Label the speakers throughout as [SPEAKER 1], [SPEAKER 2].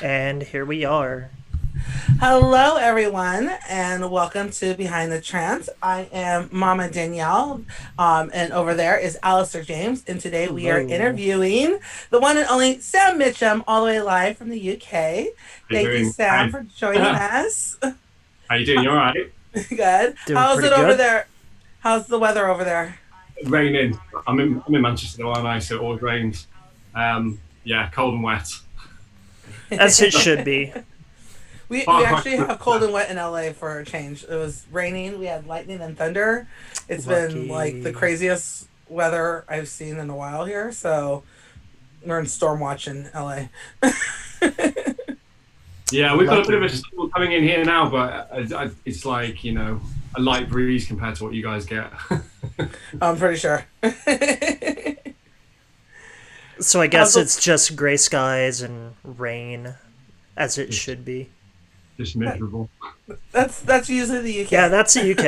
[SPEAKER 1] And here we are.
[SPEAKER 2] Hello, everyone, and welcome to Behind the Trance. I am Mama Danielle, and over there is Alistair James. And today we are
[SPEAKER 1] Hello.
[SPEAKER 2] interviewing the one and only Sam Mitcham, all the way live from the UK.
[SPEAKER 3] How you
[SPEAKER 2] Thank you,
[SPEAKER 3] doing?
[SPEAKER 2] Sam,
[SPEAKER 3] Hi.
[SPEAKER 2] for joining us.
[SPEAKER 3] How you doing? You all right?
[SPEAKER 2] Good.
[SPEAKER 1] Doing
[SPEAKER 2] How's
[SPEAKER 1] pretty
[SPEAKER 2] it over
[SPEAKER 1] good.
[SPEAKER 2] there? How's the weather over there?
[SPEAKER 3] Raining. I'm in Manchester, aren't I? So it always rains. Yeah, cold and wet.
[SPEAKER 1] As it should be.
[SPEAKER 2] We
[SPEAKER 3] Far cry
[SPEAKER 2] actually
[SPEAKER 3] from
[SPEAKER 2] have cold
[SPEAKER 3] that.
[SPEAKER 2] and wet in LA for a change. It was raining. We had lightning and thunder. It's been like the
[SPEAKER 1] Lucky.
[SPEAKER 2] craziest weather I've seen in a while here. So we're in storm watch in LA.
[SPEAKER 3] Yeah, we've got a bit of a
[SPEAKER 1] Lucky.
[SPEAKER 3] storm coming in here now, but it's like a light breeze compared to what you guys get.
[SPEAKER 2] I'm pretty sure.
[SPEAKER 1] So I
[SPEAKER 2] How's
[SPEAKER 1] guess
[SPEAKER 2] the,
[SPEAKER 1] it's just gray skies and rain, as it
[SPEAKER 3] just,
[SPEAKER 1] should be.
[SPEAKER 3] just miserable.
[SPEAKER 2] that's usually the
[SPEAKER 1] Yeah,
[SPEAKER 2] UK.
[SPEAKER 1] that's the UK.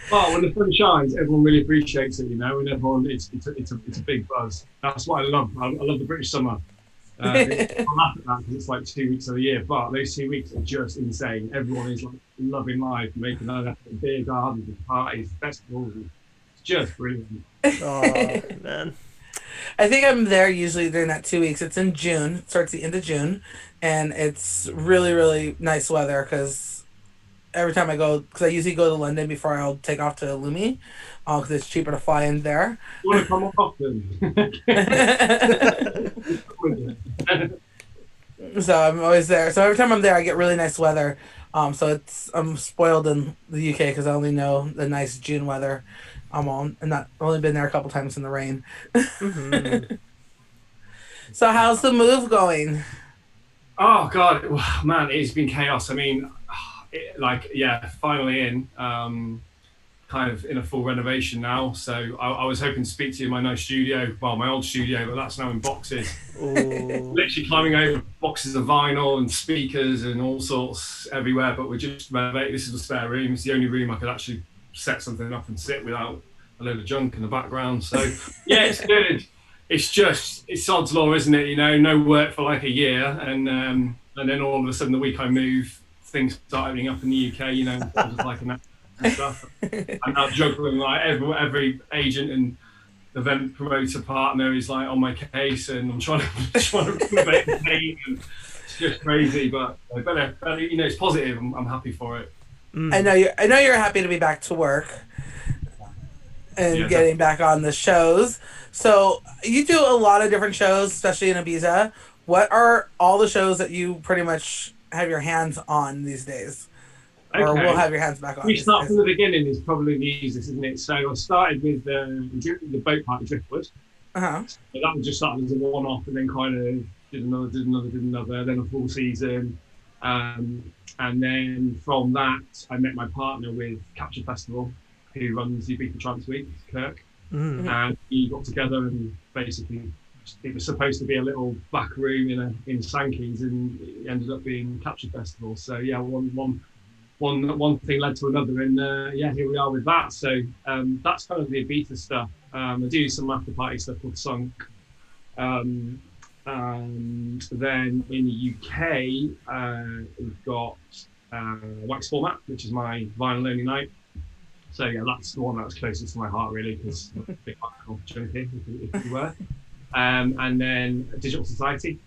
[SPEAKER 3] But when the sun shines, everyone really appreciates it, and everyone it's a big buzz. That's what I love. I love the British summer. I laugh at that because it's like 2 weeks of the year, but those 2 weeks are just insane. Everyone is like loving life, making beer gardens, parties, festivals. It's just brilliant.
[SPEAKER 1] Oh, man.
[SPEAKER 2] I think I'm there usually during that 2 weeks. It's in June. It starts the end of June, and it's really really nice weather because every time I go, because I usually go to London before I'll take off to Lumi, because it's cheaper to fly in there.
[SPEAKER 3] You want to come up often?
[SPEAKER 2] So I'm always there. So every time I'm there, I get really nice weather. So I'm spoiled in the UK because I only know the nice June weather. I'm not only been there a couple times in the rain.
[SPEAKER 1] Mm-hmm.
[SPEAKER 2] So how's the move going?
[SPEAKER 3] Oh God, man, it's been chaos. I mean, yeah, finally in. Kind of in a full renovation now. So I was hoping to speak to you in my new studio, well, my old studio, but that's now in boxes.
[SPEAKER 1] Ooh.
[SPEAKER 3] Literally climbing over boxes of vinyl and speakers and all sorts everywhere. But we're just renovating. This is the spare room. It's the only room I could actually set something up and sit without a load of junk in the background. So yeah, it's good. It's sod's law, isn't it? No work for like a year, and then all of a sudden the week I move, things start opening up in the UK. Just like and stuff. I'm now juggling like every agent and event promoter partner is like on my case, and I'm trying to trying to renovate the team. And it's just crazy, but better, it's positive. I'm happy for it.
[SPEAKER 1] Mm.
[SPEAKER 2] I know you're happy to be back to work and
[SPEAKER 3] Yeah,
[SPEAKER 2] getting
[SPEAKER 3] definitely.
[SPEAKER 2] back on the shows. So you do a lot of different shows, especially in Ibiza. What are all the shows that you pretty much have your hands on these days, or will
[SPEAKER 3] Okay.
[SPEAKER 2] have your hands back on
[SPEAKER 3] We
[SPEAKER 2] these
[SPEAKER 3] start from
[SPEAKER 2] days?
[SPEAKER 3] the beginning is probably the easiest, isn't it? So I started with the boat party Driftwood.
[SPEAKER 2] Uh huh.
[SPEAKER 3] So that was just started as a one-off, and then kind of did another, then a full season. And then from that, I met my partner with Capture Festival, who runs the Ibiza Trance Week, Kirk.
[SPEAKER 1] Mm.
[SPEAKER 2] Hmm.
[SPEAKER 3] And we got together and basically it was supposed to be a little back room in Sankey's, and it ended up being Capture Festival. So yeah, one thing led to another, and yeah, here we are with that. So that's kind of the Ibiza stuff. I do some after party stuff called Sunk. Um, and then in the UK, we've got Wax Format, which is my vinyl only night. So yeah, that's the one that's closest to my heart, really, because I'm a big vinyl junkie, if you were. And then Digital Society.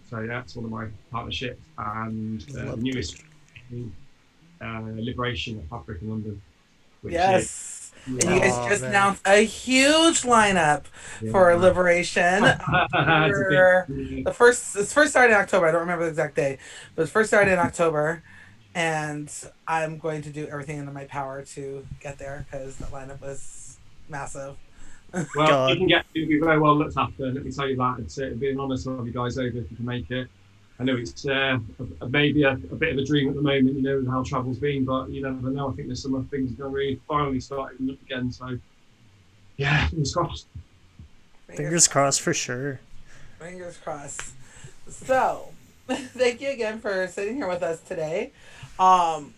[SPEAKER 3] So yeah, it's one of my partnerships, and
[SPEAKER 1] Love
[SPEAKER 3] newest
[SPEAKER 1] digital.
[SPEAKER 3] Liberation at Fabric in London, which is
[SPEAKER 2] Yes. And you
[SPEAKER 3] yeah,
[SPEAKER 2] guys
[SPEAKER 1] Oh,
[SPEAKER 2] just
[SPEAKER 1] man.
[SPEAKER 2] announced a huge lineup for
[SPEAKER 3] yeah.
[SPEAKER 2] Liberation.
[SPEAKER 3] It's a big
[SPEAKER 2] For the first, it's first started in October. I don't remember the exact day, but it's first started in October, and I'm going to do everything in my power to get there because the lineup was massive.
[SPEAKER 3] well, you
[SPEAKER 1] God.
[SPEAKER 3] can get you'll be very well looked after. Let me tell you that. It'd be an honour to have you guys over if you can make it. I know it's maybe a bit of a dream at the moment, with how travel's been, but you never know. I think there's some other things going to really finally starting up again. So yeah, fingers crossed.
[SPEAKER 2] Fingers
[SPEAKER 1] Fingers
[SPEAKER 2] crossed.
[SPEAKER 1] crossed for sure.
[SPEAKER 2] Fingers crossed. So, thank you again for sitting here with us today. Um,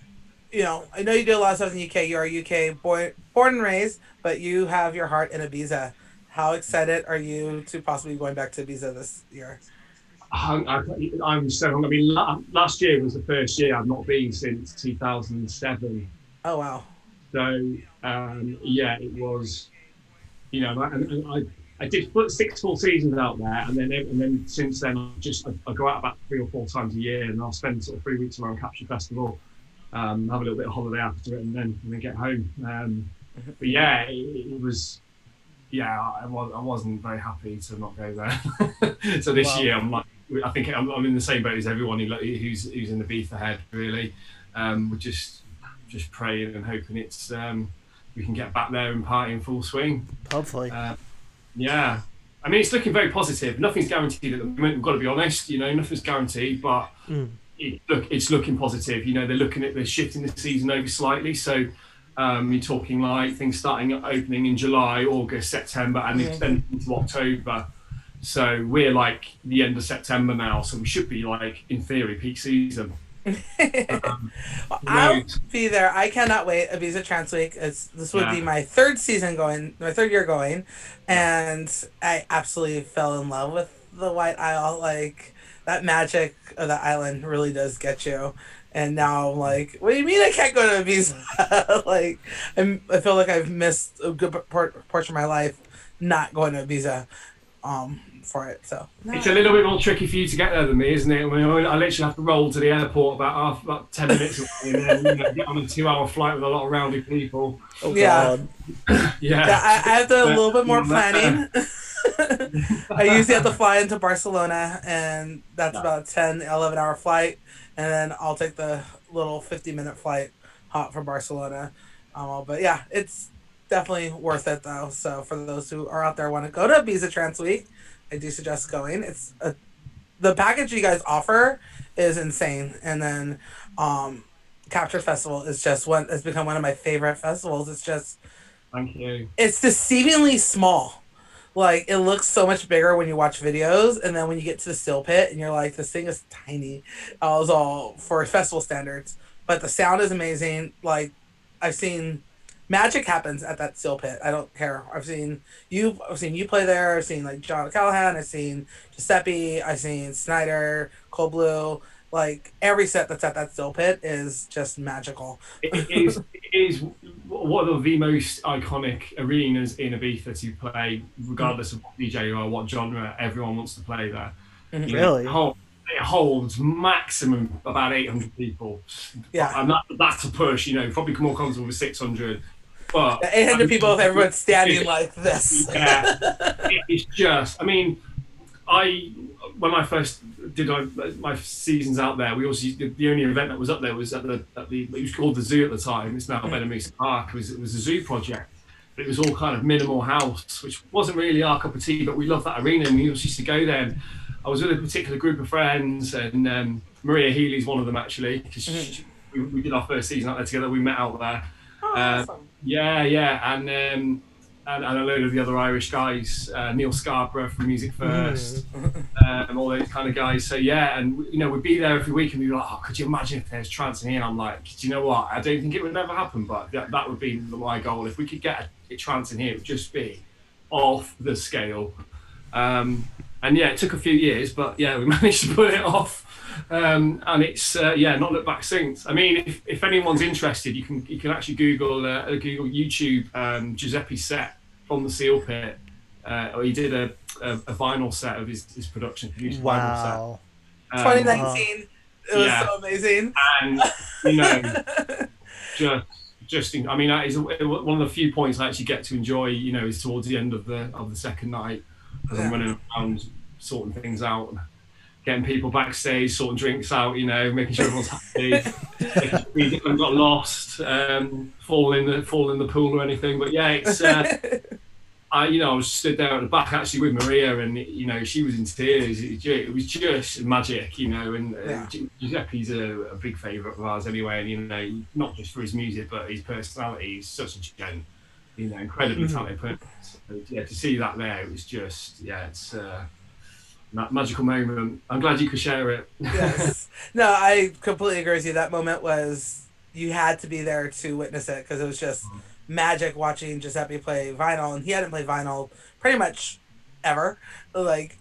[SPEAKER 2] I know you do a lot of stuff in the UK. You are UK born and raised, but you have your heart in Ibiza. How excited are you to possibly be going back to Ibiza this year?
[SPEAKER 3] I'm so hungry. I mean, last year was the first year I've not been since 2007.
[SPEAKER 2] Oh wow.
[SPEAKER 3] So yeah, it was, and I did 6 full seasons out there, and then since then I go out about 3 or 4 times a year, and I'll spend sort of 3 weeks around Capture Festival, have a little bit of holiday after it, and then get home. But yeah, it was. Yeah, I wasn't very happy to not go there. So this
[SPEAKER 1] Wow.
[SPEAKER 3] year, I think I'm in the same boat as everyone who's in the beef ahead. Really, we're just praying and hoping we can get back there and party in full swing.
[SPEAKER 1] Hopefully.
[SPEAKER 3] Uh, yeah, I mean it's looking very positive. Nothing's guaranteed at the moment. We've got to be honest. Nothing's guaranteed, but
[SPEAKER 1] Mm.
[SPEAKER 3] it's looking positive. They're shifting the season over slightly, so you're talking like things opening in July, August, September, and extending into October. So we're like the end of September now, so we should be like in theory peak season.
[SPEAKER 2] Well,
[SPEAKER 3] Who
[SPEAKER 2] I'll
[SPEAKER 3] knows?
[SPEAKER 2] be there. I cannot wait. Ibiza Trance Week. This would be
[SPEAKER 3] Yeah,
[SPEAKER 2] my third season going, my third year going,
[SPEAKER 3] yeah.
[SPEAKER 2] and I absolutely fell in love with the White Isle. Like that magic of the island really does get you. And now I'm like, what do you mean I can't go to Ibiza? Like I feel like I've missed a good portion of my life not going to Ibiza for it. So
[SPEAKER 3] It's a
[SPEAKER 2] no.
[SPEAKER 3] little bit more tricky for you to get there than me, isn't it? I mean, I literally have to roll to the airport about 10 minutes away, and then get on a 2-hour flight with a lot of rowdy people.
[SPEAKER 1] Oh
[SPEAKER 2] Yeah.
[SPEAKER 1] God.
[SPEAKER 2] Yeah,
[SPEAKER 3] Yeah,
[SPEAKER 2] I have to do a
[SPEAKER 3] but,
[SPEAKER 2] little bit more
[SPEAKER 3] yeah,
[SPEAKER 2] planning. I usually have to fly into Barcelona, and that's
[SPEAKER 3] yeah.
[SPEAKER 2] about a 10, 11 hour flight. And then I'll take the little 50-minute flight hop from Barcelona. But yeah, it's definitely worth it, though. So for those who are out there want to go to Ibiza Trans Week, I do suggest going. The package you guys offer is insane. And then Capture Festival is just one, it's become one of my favorite festivals.
[SPEAKER 3] Thank you.
[SPEAKER 2] It's deceivingly small. Like it looks so much bigger when you watch videos, and then when you get to the still pit, and you're like, this thing is tiny. I was all for festival standards, but the sound is amazing. Like I've seen magic happens at that still pit. I don't care. I've seen you play there. I've seen like John Callahan. I've seen Giuseppe. I've seen Snyder, Cold Blue. Like every set that's at that still pit is just magical.
[SPEAKER 3] It is one of the most iconic arenas in Ibiza to play, regardless of what DJ or what genre. Everyone wants to play there.
[SPEAKER 1] Really?
[SPEAKER 3] It holds maximum about 800 people,
[SPEAKER 2] Yeah.
[SPEAKER 3] and that's a push. Probably more comfortable with 600, but
[SPEAKER 2] 800 people if everyone's standing
[SPEAKER 3] it,
[SPEAKER 2] like this.
[SPEAKER 3] yeah, it's just. I mean, I when I first did my seasons out there, we also the only event that was up there was at the it was called the Zoo at the time. It's now Benamisa Park. It was a zoo project, but it was all kind of minimal house, which wasn't really our cup of tea. But we loved that arena, and we also used to go there. And I was with a particular group of friends, and Maria Healy's one of them actually, because we did our first season out there together. We met out there.
[SPEAKER 2] Oh, awesome.
[SPEAKER 3] Yeah, yeah, and a load of the other Irish guys, Neil Scarborough from Music First, all those kind of guys. So yeah, and we'd be there every week, and we'd be like, oh, could you imagine if there's trance in here? And I'm like, do you know what? I don't think it would ever happen, but that would be my goal. If we could get a trance in here, it would just be off the scale. And yeah, it took a few years, but yeah, we managed to put it off. And it's not looked back since. I mean, if anyone's interested, you can actually Google YouTube Giuseppe's set from the Seal Pit. Or he did a vinyl set of his production, produced vinyl set.
[SPEAKER 1] Wow. Uh,
[SPEAKER 2] 2019. It was
[SPEAKER 3] Yeah,
[SPEAKER 2] so amazing.
[SPEAKER 3] and you know, just I mean, that is one of the few points I actually get to enjoy. Is towards the end of the second night, as I'm
[SPEAKER 2] Yeah.
[SPEAKER 3] running around sorting things out, getting people backstage, sorting drinks out, making sure everyone's happy. If we haven't got lost, fall in the pool or anything. But yeah, it's I was stood there at the back actually with Maria, and she was in tears. It was just magic, and
[SPEAKER 2] Yeah.
[SPEAKER 3] Giuseppe's a big favourite of ours anyway, and not just for his music but his personality. He's such a gent, incredibly talented person. So, yeah, to see that there, it was just it's that magical moment. I'm glad you could share it.
[SPEAKER 2] Yes. No, I completely agree with you. That moment was, you had to be there to witness it because it was just magic watching Giuseppe play vinyl, and he hadn't played vinyl pretty much ever. Like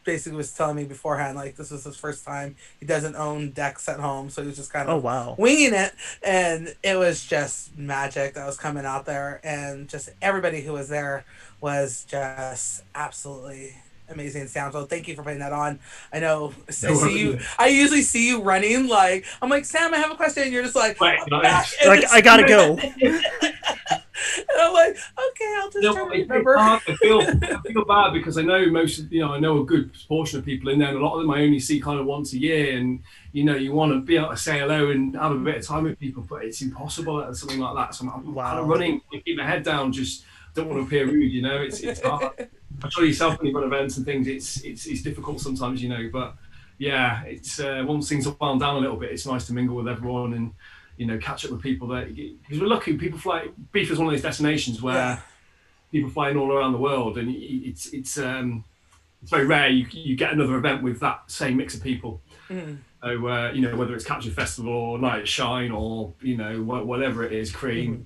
[SPEAKER 2] basically was telling me beforehand, like, this was his first time. He doesn't own decks at home, so he was just kind
[SPEAKER 1] Oh
[SPEAKER 2] of
[SPEAKER 1] wow.
[SPEAKER 2] winging it, and it was just magic that was coming out there, and just everybody who was there was just absolutely amazing sound. So thank you for putting that on. I know I
[SPEAKER 3] No
[SPEAKER 2] see you.
[SPEAKER 3] worries.
[SPEAKER 2] I usually see you running. Like I'm like Sam, I have a question. And you're just like
[SPEAKER 3] Wait,
[SPEAKER 2] I'm
[SPEAKER 3] like
[SPEAKER 2] back,
[SPEAKER 3] this.
[SPEAKER 2] and
[SPEAKER 1] Like
[SPEAKER 2] it's
[SPEAKER 1] I gotta go.
[SPEAKER 2] and I'm like okay, I'll
[SPEAKER 3] You
[SPEAKER 2] just
[SPEAKER 3] know
[SPEAKER 2] try to
[SPEAKER 3] what? It's
[SPEAKER 2] remember.
[SPEAKER 3] hard. I feel bad because I know most of, I know a good portion of people in there, and a lot of them I only see kind of once a year. And you want to be able to say hello and have a bit of time with people, but it's impossible at something like that. So I'm kind of
[SPEAKER 1] Wow.
[SPEAKER 3] running, keep my head down, just don't want to appear rude. It's hard. I'm sure yourself when you run events and things, it's difficult sometimes, but yeah, it's once things have wound down a little bit, it's nice to mingle with everyone and catch up with people that because we're lucky. People fly. Beef is one of those destinations
[SPEAKER 2] Yeah.
[SPEAKER 3] where people flying all around the world, and it's very rare you get another event with that same mix of people.
[SPEAKER 2] Mm.
[SPEAKER 3] So whether it's Capture Festival or Night at Shine or whatever it is, Cream,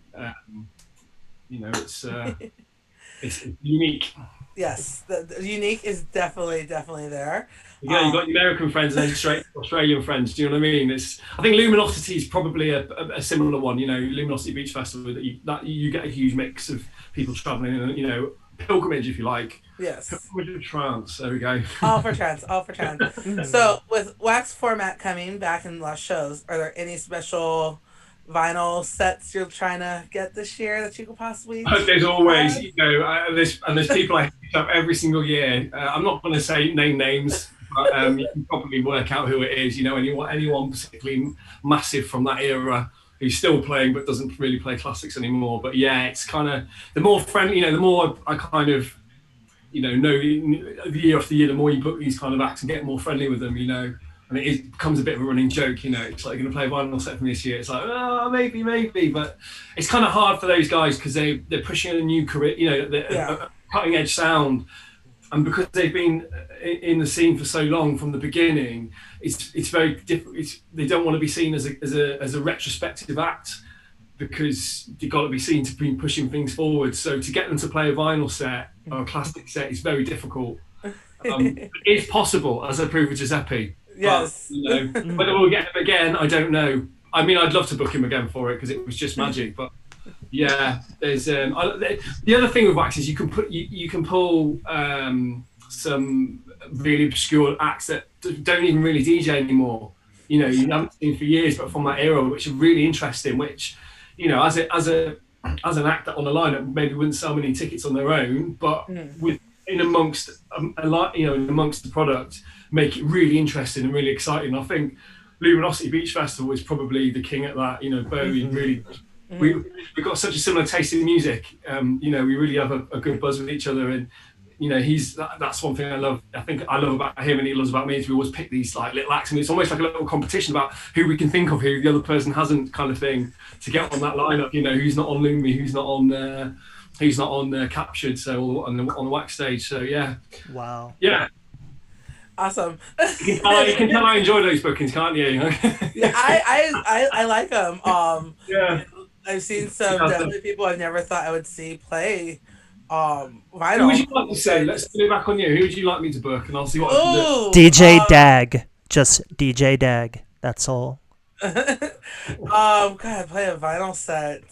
[SPEAKER 3] it's unique.
[SPEAKER 2] Yes, the unique is definitely there.
[SPEAKER 3] You got your American friends and then straight Australian friends. Do you know what I mean? I think Luminosity is probably a similar one. Luminosity Beach Festival that you get a huge mix of people traveling, and pilgrimage if you like.
[SPEAKER 2] Yes.
[SPEAKER 3] Pilgrimage of Trance. There we go.
[SPEAKER 2] All for trans, all for trans.
[SPEAKER 1] Mhm.
[SPEAKER 2] So, with wax format coming back in the last shows, are there any special vinyl sets you're trying to get this year that you could possibly
[SPEAKER 3] There's always,
[SPEAKER 2] have?
[SPEAKER 3] there's people I hit up every single year. I'm not going to say name names, but you can probably work out who it is. Anyone particularly massive from that era who's still playing but doesn't really play classics anymore. But yeah, it's kind of the more friendly, the more I kind of, know year after year, the more you book these kind of acts and get more friendly with them. And becomes a bit of a running joke. It's like, going to play a vinyl set from this year. It's like, oh, maybe, but it's kind of hard for those guys because they're pushing a new career,
[SPEAKER 2] Yeah.
[SPEAKER 3] a cutting edge sound, and because they've been in the scene for so long from the beginning, it's very different. They don't want to be seen as a retrospective act because you've got to be seen to be pushing things forward. So to get them to play a vinyl set or a classic set is very difficult. It's possible, as I proved with Giuseppe, but
[SPEAKER 2] Yes.
[SPEAKER 3] whether we'll get him again, I don't know. I mean, I'd love to book him again for it because it was just magic. But yeah, there's the other thing with wax is you can pull some really obscure acts that don't even really DJ anymore. You haven't seen for years, but from that era, which are really interesting. Which as an act on a lineup maybe wouldn't sell many tickets on their own, but
[SPEAKER 2] Mm.
[SPEAKER 3] with in amongst a lot, in amongst the product, make it really interesting and really exciting. I think Luminosity Beach Festival is probably the king at that. Bowie really. We,
[SPEAKER 2] Mhm.
[SPEAKER 3] we've got such a similar taste in music. We really have a good buzz with each other, and that's one thing I love. I think I love about him, and he loves about me. Is we always pick these like little acts, and it's almost like a little competition about who we can think of, who the other person hasn't, kind of thing, to get on that lineup. Who's not on Lumi, who's not on Captured, so on the wax stage. So yeah,
[SPEAKER 1] Wow.
[SPEAKER 3] yeah.
[SPEAKER 2] Awesome.
[SPEAKER 3] You can tell I enjoy those bookings, can't you?
[SPEAKER 2] Yeah, I like them.
[SPEAKER 3] Yeah.
[SPEAKER 2] I've seen some definitely people I've never thought I would see play
[SPEAKER 3] Who would
[SPEAKER 2] vinyl.
[SPEAKER 3] you like to see? Let's
[SPEAKER 2] But
[SPEAKER 3] put it back on you. Who would you like me to book, and I'll see what I can do.
[SPEAKER 2] oh,
[SPEAKER 1] DJ Dag. Just DJ Dag. That's all.
[SPEAKER 2] God, play a vinyl set.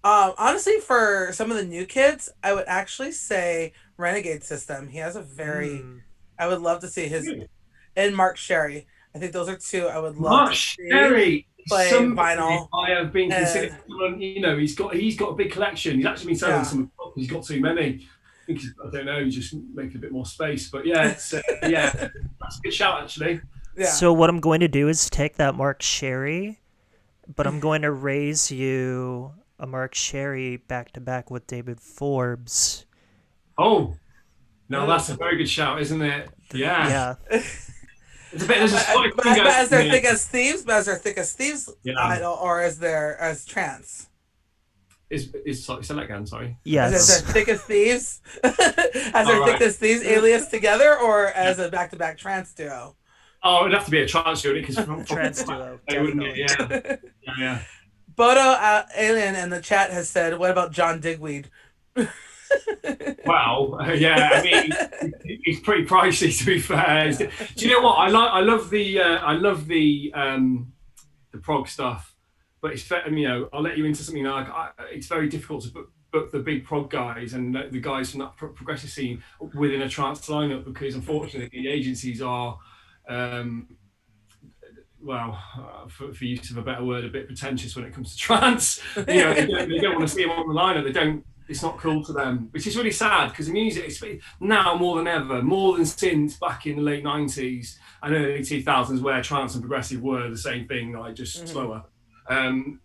[SPEAKER 2] Honestly, for some of the new kids, I would actually say Renegade System. He has a very.
[SPEAKER 1] Mm.
[SPEAKER 2] I would love to see his
[SPEAKER 3] Really?
[SPEAKER 2] and Mark Sherry. I think those are two I would love to
[SPEAKER 3] Mark
[SPEAKER 2] see
[SPEAKER 3] Sherry,
[SPEAKER 2] play
[SPEAKER 3] somebody
[SPEAKER 2] vinyl.
[SPEAKER 3] I have been considering.
[SPEAKER 2] And
[SPEAKER 3] He's got a big collection. He's actually been selling
[SPEAKER 2] yeah,
[SPEAKER 3] some. He's got too many. I don't know. Just make a bit more space. But yeah, yeah, that's a good shout actually.
[SPEAKER 2] yeah.
[SPEAKER 1] So what I'm going to do is take that Mark Sherry, but I'm going to raise you a Mark Sherry back to back with David Forbes.
[SPEAKER 3] Oh, no, that's a very good shout, isn't it? Yeah,
[SPEAKER 1] Yeah.
[SPEAKER 3] there's a slight
[SPEAKER 2] But,
[SPEAKER 3] thing
[SPEAKER 2] but
[SPEAKER 3] going
[SPEAKER 2] as they're
[SPEAKER 3] on
[SPEAKER 2] thick
[SPEAKER 3] here.
[SPEAKER 2] as thieves, but as they're thick as thieves,
[SPEAKER 3] Yeah,
[SPEAKER 2] or as they're as trance.
[SPEAKER 3] sorry, say that again. Sorry.
[SPEAKER 2] As they're
[SPEAKER 1] Yes.
[SPEAKER 2] thick as thieves, as
[SPEAKER 3] All
[SPEAKER 2] they're thick
[SPEAKER 3] right.
[SPEAKER 2] as thieves, alias together, or as a back-to-back trance duo.
[SPEAKER 3] Oh, it'd have to be a trance unit because
[SPEAKER 1] Trans duo,
[SPEAKER 3] wouldn't it?
[SPEAKER 1] definitely.
[SPEAKER 3] Yeah, yeah.
[SPEAKER 2] Bodo Alien in the chat has said, "What about John Digweed?"
[SPEAKER 3] Well, yeah, I mean, it's pretty pricey to be fair.
[SPEAKER 2] Yeah.
[SPEAKER 3] Do you know what? I love the prog stuff, but it's I'll let you into something like it's very difficult to book the big prog guys and the guys from that progressive scene within a trance lineup because unfortunately the agencies are um, well, for use of a better word, a bit pretentious when it comes to trance. They don't want to see him on the lineup. They don't. It's not cool to them, which is really sad because the music is now more than ever, more than since back in the late '90s and early 2000s, where trance and progressive were the same thing, like just slower. Um,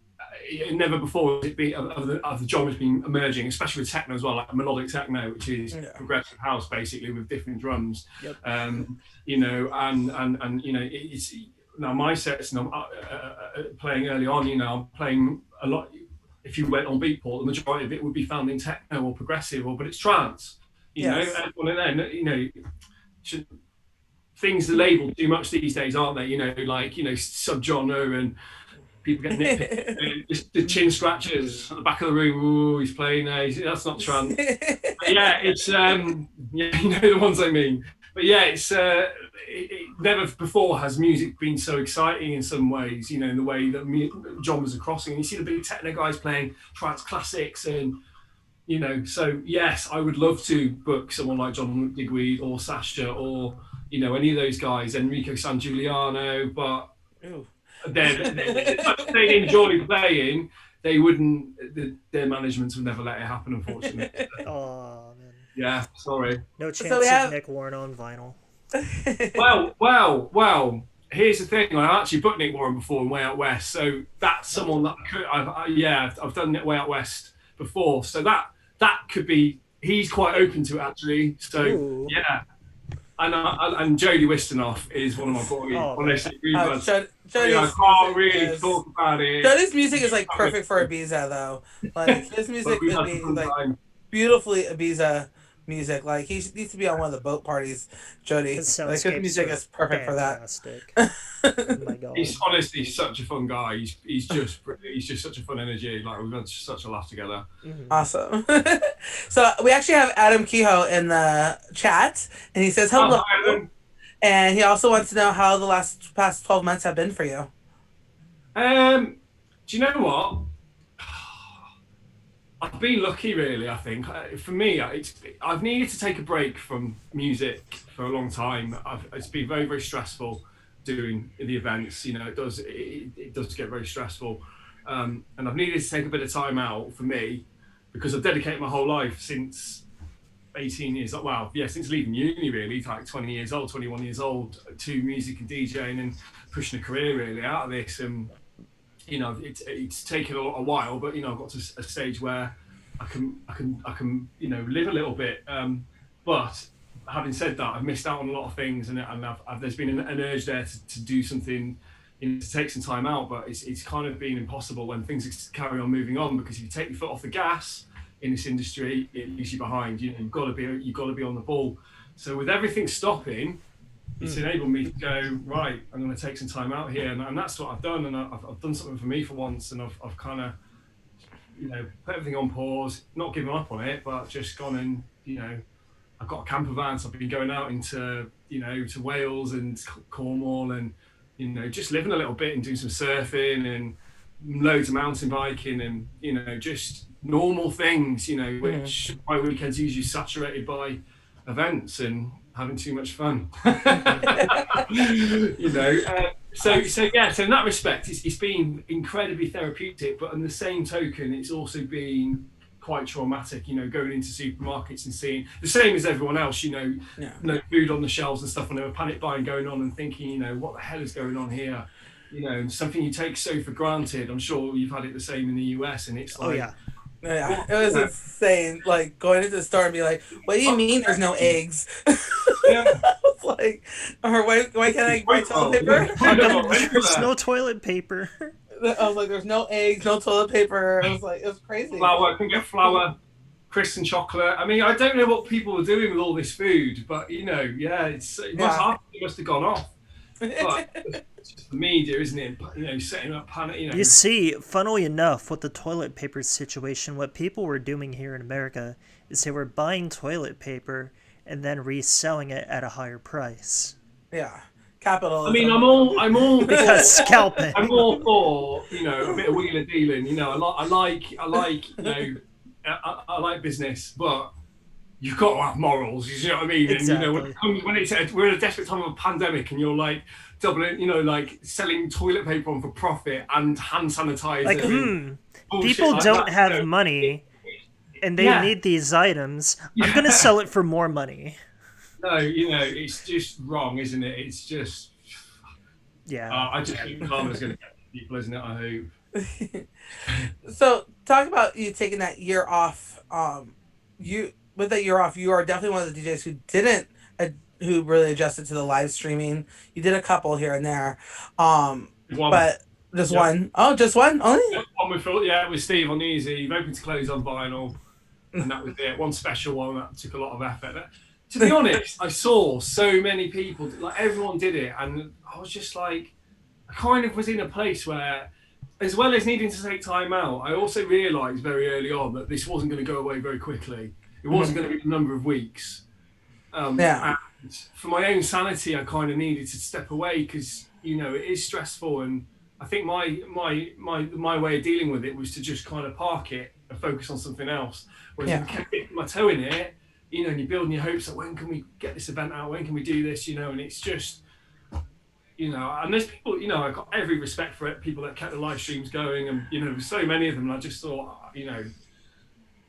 [SPEAKER 3] Never before has it been of the genres been emerging, especially with techno as well, like melodic techno, which is progressive house basically with different drums.
[SPEAKER 1] Yep.
[SPEAKER 3] It's now my sets, and I'm playing early on. I'm playing a lot. If you went on Beatport, the majority of it would be found in techno or progressive, but it's trance.
[SPEAKER 2] Yes.
[SPEAKER 3] And then things are labelled too much these days, aren't they? Subgenre and people get nitpicked. The chin scratches at the back of the room. Ooh, he's playing. That's not trance. Yeah, it's the ones I mean. But yeah, it's never before has music been so exciting in some ways. In the way that genres are crossing. And you see the big techno guys playing trance classics, and So yes, I would love to book someone like John Digweed or Sasha or any of those guys, Enrico San Giuliano, but.
[SPEAKER 2] Ooh.
[SPEAKER 3] They'd enjoy playing. They wouldn't. Their management would never let it happen, unfortunately.
[SPEAKER 1] Oh man.
[SPEAKER 3] Yeah, sorry.
[SPEAKER 1] No chance
[SPEAKER 2] So we have-
[SPEAKER 1] of Nick Warren on vinyl.
[SPEAKER 3] Well. Here's the thing. I actually booked Nick Warren before in Way Out West, so that's someone that I've done Way Out West before, so that could be. He's quite open to it actually. So
[SPEAKER 1] Ooh.
[SPEAKER 3] yeah. And Jodie Wisternoff is one of my boys.
[SPEAKER 1] Oh,
[SPEAKER 3] honestly,
[SPEAKER 2] Jody's
[SPEAKER 3] I can't really
[SPEAKER 2] is-
[SPEAKER 3] talk about it.
[SPEAKER 2] Jody's music is like perfect for Ibiza though. Like his music
[SPEAKER 3] But we
[SPEAKER 2] could
[SPEAKER 3] had
[SPEAKER 2] be
[SPEAKER 3] some
[SPEAKER 2] like
[SPEAKER 3] time.
[SPEAKER 2] beautifully Ibiza music. Like he needs to be on one of the boat parties. Jody,
[SPEAKER 1] His
[SPEAKER 2] like his music is perfect for that.
[SPEAKER 1] fantastic. Oh my god.
[SPEAKER 3] He's honestly such a fun guy. He's just such a fun energy. Like we've had such a laugh together.
[SPEAKER 2] Awesome. So we actually have Adam Kehoe in the chat, and he says hello.
[SPEAKER 3] Hi, Adam.
[SPEAKER 2] And he also wants to know how the past 12 months have been for you.
[SPEAKER 3] Do you know what? I've been lucky, really. I think for me, I've needed to take a break from music for a long time. It's been very, very stressful doing the events. It does get very stressful, and I've needed to take a bit of time out for me because I've dedicated my whole life since 18 years old. Well, yeah, since leaving uni, really, like 20 years old, 21 years old, to music and DJing and pushing a career really out of this. And it's taken a while, but I've got to a stage where I can live a little bit. But having said that, I've missed out on a lot of things, and there's been an urge there to do something, to take some time out. But it's kind of been impossible when things carry on moving on, because if you take your foot off the gas in this industry, it leaves you behind. You've got to be on the ball. So with everything stopping, it's enabled me to go, right, I'm going to take some time out here, and that's what I've done. And I've done something for me for once, and I've kind of put everything on pause, not given up on it, but just gone and I've got a camper van, so I've been going out into to Wales and Cornwall, and just living a little bit and doing some surfing and loads of mountain biking, and just normal things, which my weekends usually saturated by events and having too much fun. So in that respect, it's been incredibly therapeutic, but on the same token, it's also been quite traumatic, going into supermarkets and seeing the same as everyone else, no food on the shelves and stuff, and there were panic buying going on and thinking, what the hell is going on here? Something you take so for granted. I'm sure you've had it the same in the US, and it's like,
[SPEAKER 1] Oh yeah.
[SPEAKER 2] Yeah, it was insane. Like going into the store and be like, "What do you mean there's no eggs?"
[SPEAKER 3] Yeah.
[SPEAKER 2] I was like, or why can't I buy toilet paper?
[SPEAKER 3] I don't know,
[SPEAKER 1] There's no toilet paper.
[SPEAKER 2] I was like, "There's no eggs, no toilet paper." I was like, it was crazy.
[SPEAKER 3] Flour, I can get flour, crisps and chocolate. I mean, I don't know what people are doing with all this food, but it's hard. It must have gone off. But it's just the media, isn't it? You know, setting up panic. You
[SPEAKER 1] You
[SPEAKER 3] know,
[SPEAKER 1] see, funnily enough, with the toilet paper situation, what people were doing here in America is they were buying toilet paper and then reselling it at a higher price.
[SPEAKER 2] Yeah,
[SPEAKER 3] I mean,
[SPEAKER 2] capitalism.
[SPEAKER 1] Because scalping.
[SPEAKER 3] I'm all for, you know, a bit of wheeler dealing. You know, I like, you know, I like business, but you've got to have morals. You know what I mean? And you know,
[SPEAKER 1] Exactly.
[SPEAKER 3] when it's we're in a desperate time of a pandemic, and you're like doubling, you know, like selling toilet paper on for profit and hand
[SPEAKER 1] Like,
[SPEAKER 3] sanitizer and bullshit
[SPEAKER 1] people
[SPEAKER 3] like that.
[SPEAKER 1] don't
[SPEAKER 3] You
[SPEAKER 1] have
[SPEAKER 3] know,
[SPEAKER 1] money and they
[SPEAKER 3] yeah,
[SPEAKER 1] need these items. I'm going to
[SPEAKER 3] yeah.
[SPEAKER 1] sell it for more money.
[SPEAKER 3] No, you know, it's just wrong, isn't it? It's just.
[SPEAKER 1] Yeah.
[SPEAKER 3] I just think karma's going to get people, isn't it? I hope.
[SPEAKER 2] So talk about you taking that year off. You with that year off, you are definitely one of the DJs who didn't who really adjusted to the live streaming. You did a couple here and there,
[SPEAKER 3] One.
[SPEAKER 2] but just
[SPEAKER 3] Yep.
[SPEAKER 2] one. Oh, just one only.
[SPEAKER 3] One with Phil, yeah, with Steve on New Year's Eve, open to close on vinyl, and that was it. One special one that took a lot of effort. To be honest, I saw so many people, like everyone did it, and I was just like, I kind of was in a place where, as well as needing to take time out, I also realised very early on that this wasn't going to go away very quickly. It wasn't going to be a number of weeks.
[SPEAKER 2] Yeah,
[SPEAKER 3] And for my own sanity, I kind of needed to step away because you know it is stressful, and I think my way of dealing with it was to just kind of park it and focus on something else. Whereas if
[SPEAKER 2] yeah,
[SPEAKER 3] I kept dipping my toe in it, you know, and you're building your hopes that when can we get this event out, when can we do this, you know, and it's just you know, and there's people, you know, I've got every respect for it, people that kept the live streams going, and you know, there's so many of them. And I just thought, you know,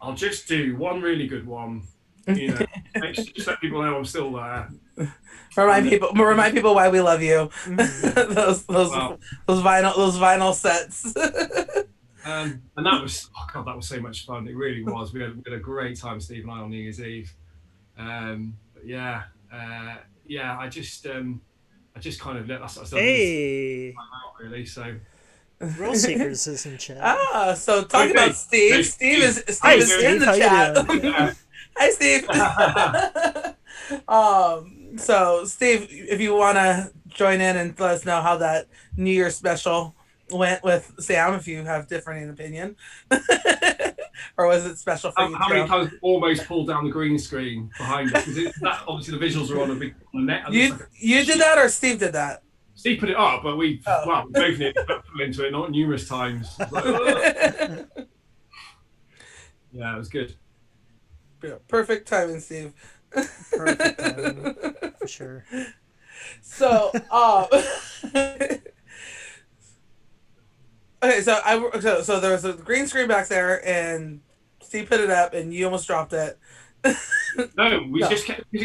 [SPEAKER 3] I'll just do one really good one, you know, just let people know I'm still there. And
[SPEAKER 2] remind people why we love you.
[SPEAKER 1] Hmm.
[SPEAKER 3] well,
[SPEAKER 2] Those vinyl sets.
[SPEAKER 3] and that was, oh God, that was so much fun. It really was. We had a great time, Steve and I, on New Year's Eve. But yeah, yeah, I just kind of let that's what I started this
[SPEAKER 1] Hey,
[SPEAKER 3] time out really. So
[SPEAKER 1] Rule Seekers is in chat.
[SPEAKER 2] Ah, so talking about
[SPEAKER 3] okay, so
[SPEAKER 2] Steve.
[SPEAKER 3] Steve,
[SPEAKER 1] Hi,
[SPEAKER 2] Steve is in
[SPEAKER 1] Steve.
[SPEAKER 2] the
[SPEAKER 1] How you
[SPEAKER 2] chat.
[SPEAKER 1] doing?
[SPEAKER 3] yeah.
[SPEAKER 2] Hi, Steve. So Steve, if you want to join in and let us know how that New Year's special went with Sam, if you have differing opinion, or was it special for you
[SPEAKER 3] How many
[SPEAKER 2] too?
[SPEAKER 3] times almost pulled down the green screen behind us? Because that obviously the visuals are on a big on the net. And it's
[SPEAKER 2] You
[SPEAKER 3] like a
[SPEAKER 2] you did
[SPEAKER 3] shit.
[SPEAKER 2] that or Steve did that?
[SPEAKER 3] Steve put it up, but we
[SPEAKER 2] Oh.
[SPEAKER 3] well we both nearly fell into it not numerous times. Like, yeah, it was good.
[SPEAKER 2] Perfect timing, Steve.
[SPEAKER 1] Perfect timing, for sure.
[SPEAKER 2] So, okay, so there was a green screen back there, and Steve put it up, and you almost dropped it.
[SPEAKER 3] No,
[SPEAKER 2] No.
[SPEAKER 3] we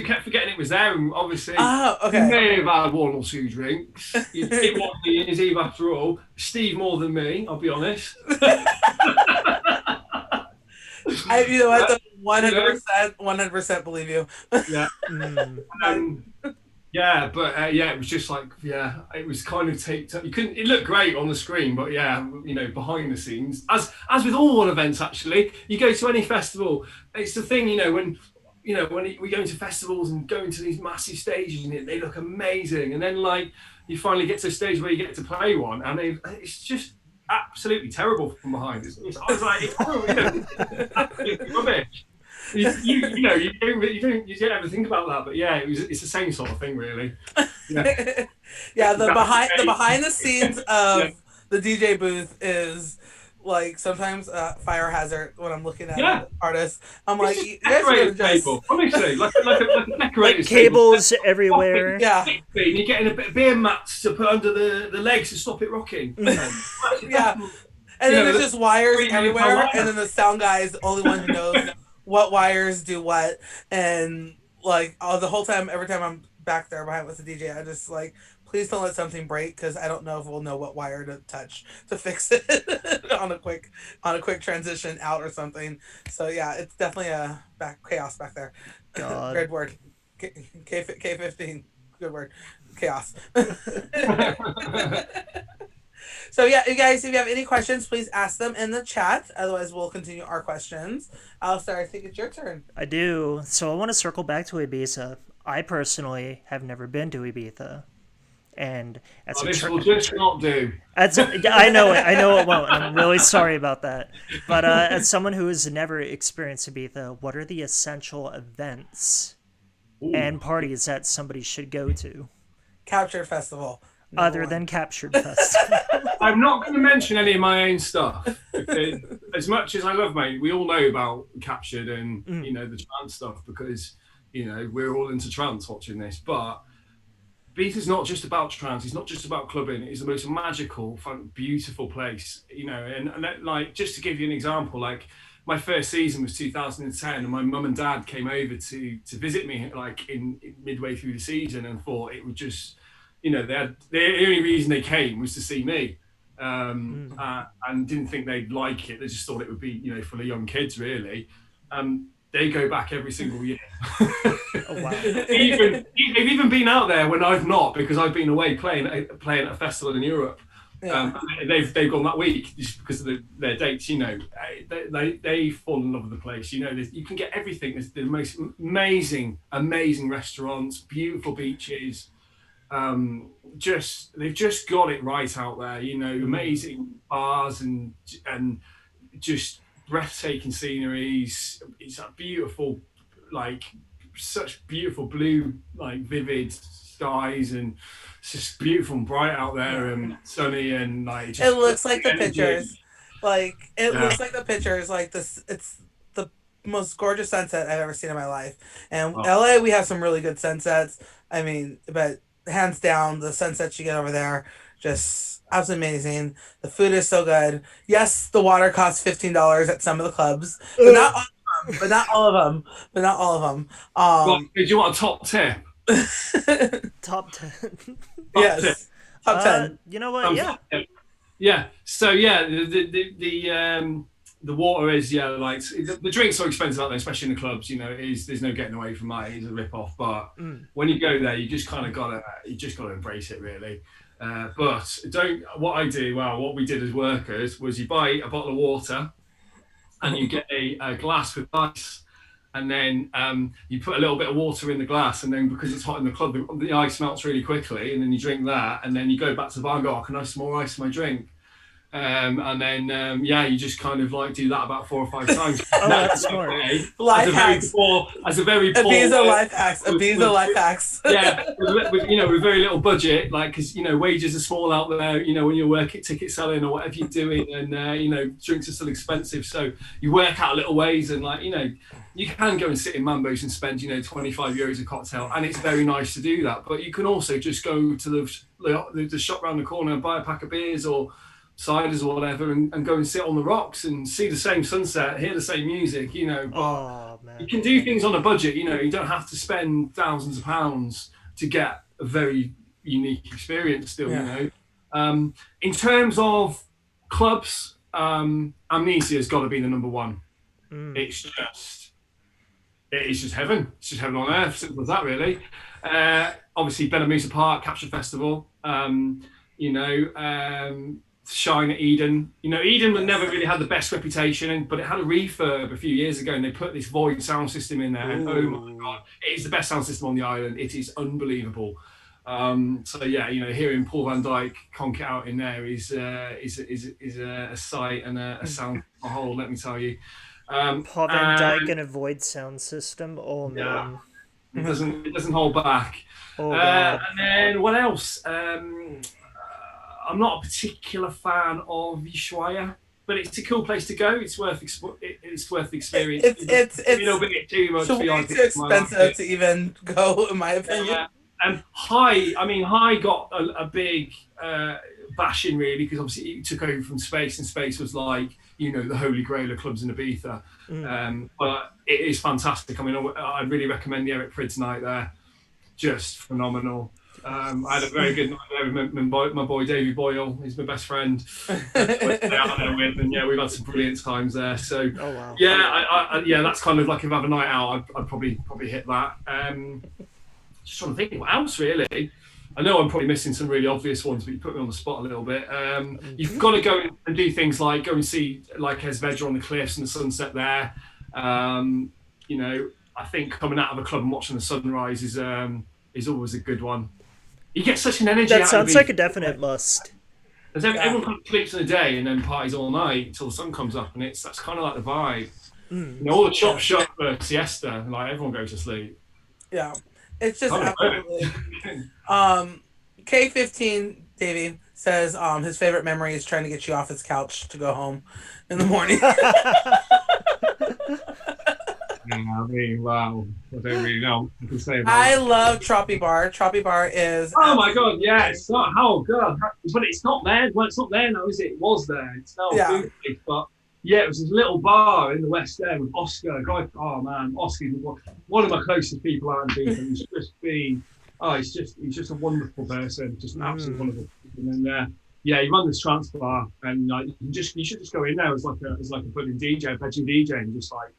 [SPEAKER 3] kept forgetting it was there, and obviously
[SPEAKER 2] Oh,
[SPEAKER 3] you
[SPEAKER 2] okay.
[SPEAKER 3] may have had one or two drinks. It was New Year's Eve after all. Steve more than me, I'll be honest.
[SPEAKER 2] You know what?
[SPEAKER 3] You know,
[SPEAKER 2] 100% believe you.
[SPEAKER 3] yeah.
[SPEAKER 1] Mm.
[SPEAKER 3] Um, yeah, but yeah, it was just like yeah, it was kind of taped up. You couldn't. It looked great on the screen, but yeah, you know, behind the scenes, as with all events, actually, you go to any festival, it's the thing, you know, when we go into festivals and go into these massive stages and they look amazing, and then like you finally get to a stage where you get to play one, and it's just absolutely terrible from behind. I was like, you know, absolutely rubbish. You know you don't ever think about that, but yeah, it's the same sort of thing really. Yeah,
[SPEAKER 2] Yeah, the
[SPEAKER 3] okay.
[SPEAKER 2] behind the scenes
[SPEAKER 3] Yeah,
[SPEAKER 2] of the DJ booth is like sometimes fire hazard when I'm looking at
[SPEAKER 3] yeah.
[SPEAKER 2] artists. I'm
[SPEAKER 3] It's
[SPEAKER 2] like,
[SPEAKER 3] just
[SPEAKER 2] you
[SPEAKER 3] a
[SPEAKER 2] guys are gonna
[SPEAKER 3] decorator's
[SPEAKER 2] just
[SPEAKER 3] table, honestly, like a
[SPEAKER 1] Like
[SPEAKER 3] decorator's table.
[SPEAKER 1] cables
[SPEAKER 3] Popping,
[SPEAKER 1] everywhere.
[SPEAKER 2] yeah,
[SPEAKER 3] you're getting a bit of beer mats to put under the legs to stop it rocking. You know,
[SPEAKER 1] Mm.
[SPEAKER 2] yeah. And
[SPEAKER 3] you
[SPEAKER 2] then
[SPEAKER 3] know,
[SPEAKER 2] there's
[SPEAKER 3] the
[SPEAKER 2] just wires
[SPEAKER 3] £3 million
[SPEAKER 2] everywhere, and
[SPEAKER 3] lineup.
[SPEAKER 2] then the sound guy is the only one who knows what wires do what. And like the whole time, every time I'm back there behind with the DJ, I just like, please don't let something break because I don't know if we'll know what wire to touch to fix it on a quick transition out or something. So yeah, it's definitely a back chaos back there.
[SPEAKER 1] God.
[SPEAKER 2] Great word. K15. Good word. Chaos. So yeah, you guys, if you have any questions, please ask them in the chat. Otherwise, we'll continue our questions. Alistair, I think it's your turn.
[SPEAKER 1] I do. So I want to circle back to Ibiza. I personally have never been to Ibiza. And as
[SPEAKER 3] Oh,
[SPEAKER 1] a
[SPEAKER 3] this
[SPEAKER 1] tr-
[SPEAKER 3] will just not do.
[SPEAKER 1] yeah, I know it. I know it won't, and I'm really sorry about that. But as someone who has never experienced Ibiza, what are the essential events
[SPEAKER 3] Ooh.
[SPEAKER 1] and parties that somebody should go to
[SPEAKER 2] Capture Festival, number
[SPEAKER 1] other
[SPEAKER 2] one.
[SPEAKER 1] than Captured Festival?
[SPEAKER 3] I'm not going to mention any of my own stuff because, as much as I love mate, we all know about Captured and
[SPEAKER 1] Mm,
[SPEAKER 3] the trance stuff because we're all into trance watching this. But Beat is not just about trance. It's not just about clubbing. It's the most magical, fun, beautiful place. And that, like, just to give you an example, like my first season was 2010, and my mum and dad came over to visit me like in midway through the season, and thought it would just, the only reason they came was to see me.
[SPEAKER 1] mm.
[SPEAKER 3] And didn't think they'd like it. They just thought it would be, for the young kids, really. They go back every single year.
[SPEAKER 1] Oh wow.
[SPEAKER 3] even they've even been out there when I've not, because I've been away playing at a festival in Europe.
[SPEAKER 2] Yeah.
[SPEAKER 3] They've gone that week just because of their dates. They fall in love with the place. You can get everything. There's the most amazing restaurants, beautiful beaches. They've just got it right out there.
[SPEAKER 1] Mm.
[SPEAKER 3] Amazing bars and just breathtaking sceneries. It's a beautiful, like, such beautiful blue, like vivid skies, and it's just beautiful and bright out there
[SPEAKER 2] Yeah.
[SPEAKER 3] and sunny, and like
[SPEAKER 2] It
[SPEAKER 3] just
[SPEAKER 2] looks like the
[SPEAKER 3] energy.
[SPEAKER 2] pictures. Like it
[SPEAKER 3] Yeah.
[SPEAKER 2] looks like the pictures. Like this, it's the most gorgeous sunset I've ever seen in my life. And
[SPEAKER 3] Oh,
[SPEAKER 2] LA, we have some really good sunsets. I mean, but hands down, the sunsets you get over there just absolutely amazing. The food is so good. Yes, the water costs $15 at some of the clubs, but not all of them. But not all of them. But not all of them.
[SPEAKER 3] right. Do you want a top tip?
[SPEAKER 1] Top 10.
[SPEAKER 3] Top tip.
[SPEAKER 2] Yes, top 10.
[SPEAKER 1] You know what?
[SPEAKER 3] Um,
[SPEAKER 1] Yeah.
[SPEAKER 3] yeah. So yeah, the water is, yeah, like the drinks are expensive out there, especially in the clubs. There's no getting away from that. It's a rip off. But
[SPEAKER 1] Mm.
[SPEAKER 3] when you go there, you just gotta embrace it, really. But don't. What we did as workers was you buy a bottle of water and you get a glass with ice. And then you put a little bit of water in the glass, and then because it's hot in the club, the ice melts really quickly, and then you drink that, and then you go back to the bar and go, "Oh, can I have some more ice in my drink?" And then you just kind of like do that about 4 or 5 times.
[SPEAKER 1] Oh,
[SPEAKER 3] Now,
[SPEAKER 1] that's smart.
[SPEAKER 3] okay,
[SPEAKER 2] Life hacks.
[SPEAKER 3] as a very poor,
[SPEAKER 2] Ibiza life hacks.
[SPEAKER 3] with,
[SPEAKER 2] Ibiza
[SPEAKER 3] with,
[SPEAKER 2] life hacks.
[SPEAKER 3] yeah, with very little budget, like, because wages are small out there. When you're working ticket selling or whatever you're doing, and drinks are still expensive, so you work out little ways, and like you can go and sit in Mambo's and spend €25 a cocktail, and it's very nice to do that. But you can also just go to the shop around the corner and buy a pack of beers or ciders or whatever, and go and sit on the rocks and see the same sunset, hear the same music. But
[SPEAKER 1] Oh
[SPEAKER 3] you
[SPEAKER 1] man.
[SPEAKER 3] can do things on a budget. You don't have to spend thousands of pounds to get a very unique experience still.
[SPEAKER 2] Yeah.
[SPEAKER 3] In terms of clubs, Amnesia has got to be the number one.
[SPEAKER 1] Mm.
[SPEAKER 3] It's just heaven. It's just heaven on earth. Simple as that, really. Obviously, Benamusa Park, Capture Festival. Shine at Eden. Eden
[SPEAKER 2] Yes.
[SPEAKER 3] never really had the best reputation, but it had a refurb a few years ago, and they put this void sound system in there. And oh my
[SPEAKER 1] Ooh.
[SPEAKER 3] god, it is the best sound system on the island. It is unbelievable. So yeah, hearing Paul Van Dyke conk it out in there is a sight and a sound a whole. Let me tell you.
[SPEAKER 1] Paul Van Dyke
[SPEAKER 3] And
[SPEAKER 1] and a void sound system. Oh
[SPEAKER 3] yeah,
[SPEAKER 1] man.
[SPEAKER 3] it doesn't hold back.
[SPEAKER 1] Oh god.
[SPEAKER 3] And then what else? I'm not a particular fan of Ushuaia, but it's a cool place to go. It's worth the experience.
[SPEAKER 2] It's
[SPEAKER 3] A little bit too much
[SPEAKER 2] way
[SPEAKER 3] VIP
[SPEAKER 2] too expensive to even go, in my opinion.
[SPEAKER 3] And High got a big bashing, really, because obviously it took over from Space, and Space was like the holy grail of clubs in Ibiza.
[SPEAKER 1] Mm.
[SPEAKER 3] But it is fantastic. I'd really recommend the Eric Prydz night there. Just phenomenal. I had a very good night there with my boy Davey Boyle. He's my best friend. Out there with, and yeah, we've had some brilliant times there. So
[SPEAKER 1] Oh wow.
[SPEAKER 3] yeah, that's kind of like, if I have a night out, I'd probably hit that. Just trying to think what else, really. I know I'm probably missing some really obvious ones, but you put me on the spot a little bit. You've got to go and do things like go and see like Esvedra on the cliffs and the sunset there. I think coming out of a club and watching the sunrise is always a good one. you get such an energy
[SPEAKER 1] That
[SPEAKER 3] out of
[SPEAKER 1] sounds
[SPEAKER 3] the
[SPEAKER 1] like a
[SPEAKER 3] beach.
[SPEAKER 1] definite must.
[SPEAKER 3] As
[SPEAKER 2] Yeah,
[SPEAKER 3] everyone kind of sleeps in the day and then parties all night till the sun comes up, and that's kind of like the vibe.
[SPEAKER 1] Mm.
[SPEAKER 3] All the shops
[SPEAKER 2] yeah,
[SPEAKER 3] shut for siesta, and like everyone goes to sleep.
[SPEAKER 2] yeah. It's just
[SPEAKER 3] Kind of
[SPEAKER 2] absolutely.
[SPEAKER 3] perfect.
[SPEAKER 2] Um, K15 Davey says his favorite memory is trying to get you off his couch to go home in the morning.
[SPEAKER 3] Yeah, I mean, wow, I don't really know what I can say
[SPEAKER 2] I
[SPEAKER 3] about that.
[SPEAKER 2] love Troppy Bar. Troppy Bar is
[SPEAKER 3] Oh my
[SPEAKER 2] absolutely
[SPEAKER 3] god, yeah,
[SPEAKER 2] amazing.
[SPEAKER 3] it's not. Oh god, but it's not there. Well, it's not there now, is it? It was there. It's now a
[SPEAKER 2] Yeah.
[SPEAKER 3] food place, but yeah, it was this little bar in the West End with Oscar. A guy, oh man, Oscar's one of my closest people out in Beacon. He's just been, oh, he's just a wonderful person, just an absolute
[SPEAKER 1] Mm.
[SPEAKER 3] wonderful person. And yeah, he runs this trance bar, and like you should just go in there as like a budding DJ, a bedroom DJ, and just like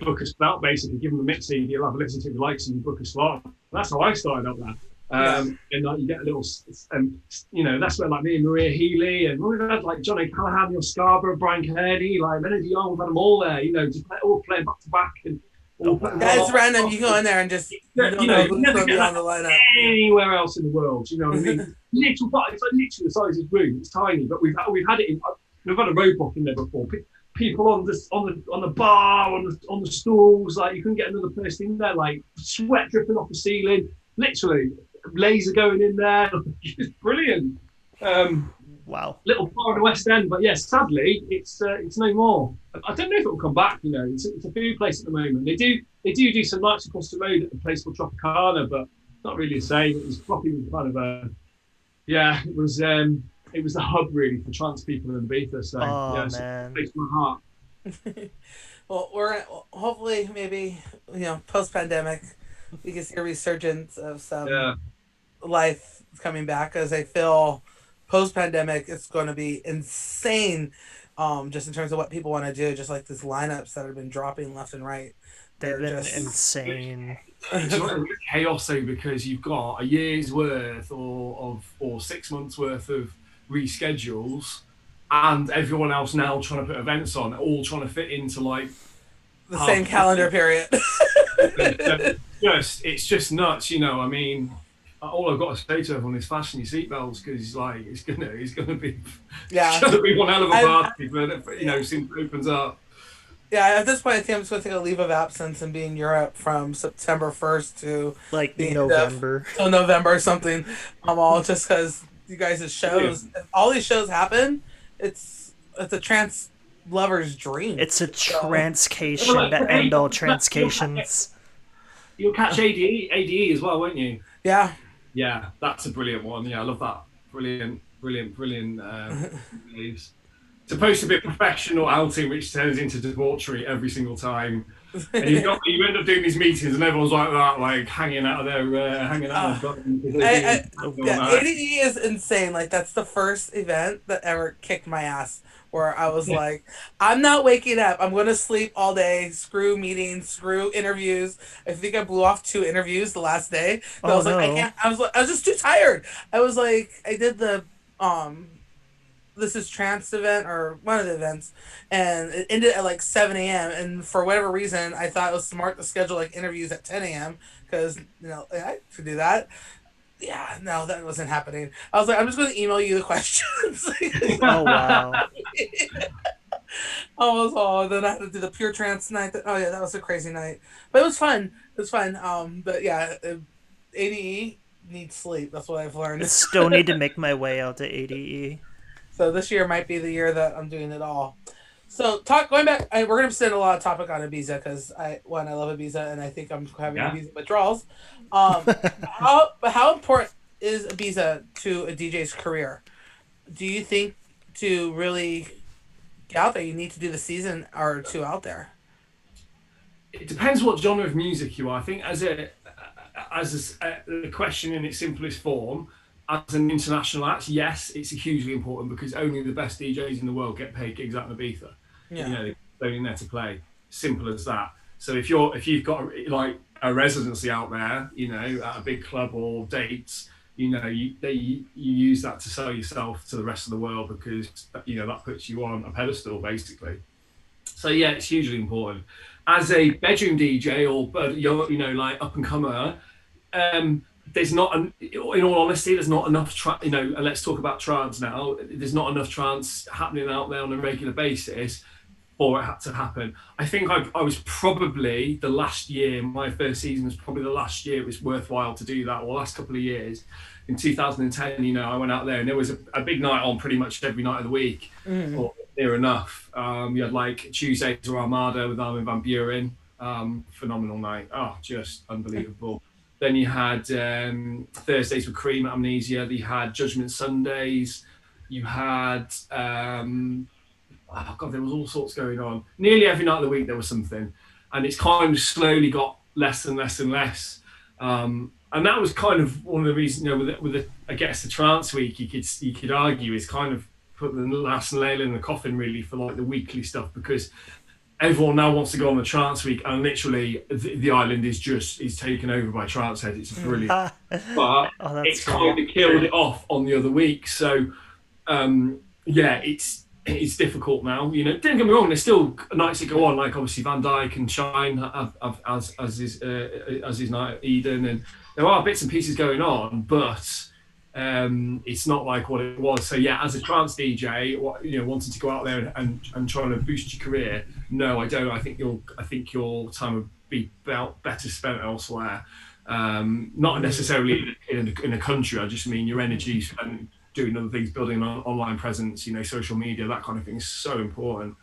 [SPEAKER 3] book a slot, basically give them a mix CD, you'll have a listen to the likes and you book a slot. That's how I started up there.
[SPEAKER 2] Yeah.
[SPEAKER 3] And like you get a little, that's where like me and Maria Healy and we've had like Johnny Callahan, Neil Scarborough, Brian Kennedy, like Leonard Young, we've had them all there, just all playing back to back and
[SPEAKER 1] Oh
[SPEAKER 3] all putting
[SPEAKER 2] Yeah,
[SPEAKER 1] wow.
[SPEAKER 2] it's random. You go in there and just you don't know
[SPEAKER 3] you
[SPEAKER 2] who's
[SPEAKER 3] never
[SPEAKER 2] going to
[SPEAKER 3] get
[SPEAKER 2] be on
[SPEAKER 3] that
[SPEAKER 2] the lineup.
[SPEAKER 3] anywhere else in the world. You know what I mean? It's like literally the size of this room. It's tiny, but we've had it in. We've had a roadblock in there before. People on the bar on the stools, like you couldn't get another person in there, like sweat dripping off the ceiling, literally laser going in there. It's brilliant. Um,
[SPEAKER 1] Wow.
[SPEAKER 3] Little bar in the West End, but yeah, sadly, it's no more. I don't know if it will come back. It's a food place at the moment. They do some nights across the road at a place called Tropicana, but not really the same. It was probably kind of a yeah. It was the hub really for trans people in Ibiza. So
[SPEAKER 1] Oh
[SPEAKER 3] yeah, it's a
[SPEAKER 1] man.
[SPEAKER 3] place in my heart.
[SPEAKER 2] Well, we're gonna hopefully maybe post pandemic we can see a resurgence of some
[SPEAKER 3] Yeah,
[SPEAKER 2] life coming back as I feel post pandemic it's going to be insane. Just in terms of what people want to do, just like these lineups that have been dropping left and right.
[SPEAKER 1] They've
[SPEAKER 2] They're
[SPEAKER 1] been
[SPEAKER 2] just
[SPEAKER 1] insane.
[SPEAKER 3] it's chaos though because you've got a year's worth or 6 months worth of reschedules, and everyone else now trying to put events on, all trying to fit into like
[SPEAKER 2] the same
[SPEAKER 3] half.
[SPEAKER 2] calendar period.
[SPEAKER 3] It's just nuts, I mean, all I've got to say to everyone is fasten your seatbelts because like it's gonna be it's
[SPEAKER 2] Yeah.
[SPEAKER 3] gonna be one hell of a
[SPEAKER 2] I
[SPEAKER 3] party, but
[SPEAKER 2] yeah.
[SPEAKER 3] since it opens up.
[SPEAKER 2] Yeah, at this point, I think I'm just going to take a leave of absence and be in Europe from September 1st to
[SPEAKER 1] Like
[SPEAKER 2] the end of
[SPEAKER 1] November.
[SPEAKER 2] till November or something. All just because you guys'
[SPEAKER 3] Yeah.
[SPEAKER 2] shows, if all these shows happen, it's a trans lover's dream.
[SPEAKER 1] It's a
[SPEAKER 2] So
[SPEAKER 1] transcation to end all transcations.
[SPEAKER 3] You'll catch ADE as well, won't you?
[SPEAKER 2] yeah,
[SPEAKER 3] Yeah, that's a brilliant one. Yeah, I love that. Brilliant, brilliant, brilliant. News. Supposed to be a professional outing, which turns into debauchery every single time. And you end up doing these meetings, and everyone's like that, like hanging out
[SPEAKER 2] uh,
[SPEAKER 3] of button because they're
[SPEAKER 2] I,
[SPEAKER 3] doing
[SPEAKER 1] Oh
[SPEAKER 3] all
[SPEAKER 2] yeah,
[SPEAKER 3] that.
[SPEAKER 2] ADE is insane. Like that's the first event that ever kicked my ass. Where I was like, I'm not waking up. I'm going to sleep all day. Screw meetings. Screw interviews. I think I blew off 2 interviews the last day. I
[SPEAKER 1] oh
[SPEAKER 2] was like, I
[SPEAKER 1] no.
[SPEAKER 2] can't. I was just too tired. I was like, I did the this is trance event or one of the events, and it ended at like 7 a.m. And for whatever reason, I thought it was smart to schedule like interviews at 10 a.m. because I could do that. Yeah, no, that wasn't happening. I was like, I'm just going to email you the questions.
[SPEAKER 1] Oh wow.
[SPEAKER 2] Almost all. Then I had to do the pure trance night. Oh yeah, that was a crazy night, but it was fun. It was fun. But yeah, ADE needs sleep. That's what I've
[SPEAKER 1] I
[SPEAKER 2] learned.
[SPEAKER 1] still need to make my way out to ADE.
[SPEAKER 2] So this year might be the year that I'm doing it all. So talk going back, we're gonna spend a lot of topic on Ibiza because I love Ibiza and I think I'm having
[SPEAKER 3] Yeah.
[SPEAKER 2] Ibiza withdrawals. Um, how important is Ibiza to a DJ's career? Do you think to really get out there you need to do the season or two out there?
[SPEAKER 3] It depends what genre of music you are. I think the question in its simplest form, as an international act, yes, it's hugely important because only the best DJs in the world get paid gigs out in Ibiza.
[SPEAKER 2] Yeah,
[SPEAKER 3] They're only there to play. Simple as that. So if you've got like a residency out there, at a big club or dates, you use that to sell yourself to the rest of the world because that puts you on a pedestal basically. So yeah, it's hugely important. As a bedroom DJ or like up and comer, um, there's not, in all honesty, there's not enough. And let's talk about trance now. There's not enough trance happening out there on a regular basis for it had to happen. I think I was probably the last year. My first season was probably the last year it was worthwhile to do that. Or last couple of years. In 2010, I went out there and there was a big night on pretty much every night of the week, or near enough. You had like Tuesday to Armada with Armin van Buren. Phenomenal night. Oh, just unbelievable. Then you had Thursdays with Cream at Amnesia. You had Judgment Sundays. You had oh god, there was all sorts going on. Nearly every night of the week there was something, and it's kind of slowly got less and less and less. And that was kind of one of the reasons, with the I guess the trance week, you could argue is kind of put the last nail in the coffin really for like the weekly stuff, because everyone now wants to go on the trance week, and literally the island is taken over by trance heads. It's brilliant, but it's kind of killed it off on the other week. So yeah, it's difficult now. Don't get me wrong. There's still nights that go on, like obviously Van Dyke and Shine, as is Night at Eden, and there are bits and pieces going on, but it's not like what it was. So yeah, as a trance DJ, wanting to go out there and trying to boost your career, no, I don't. I think your time would be better spent elsewhere. Not necessarily in a country. I just mean your energy spent doing other things, building an online presence, social media, that kind of thing is so important.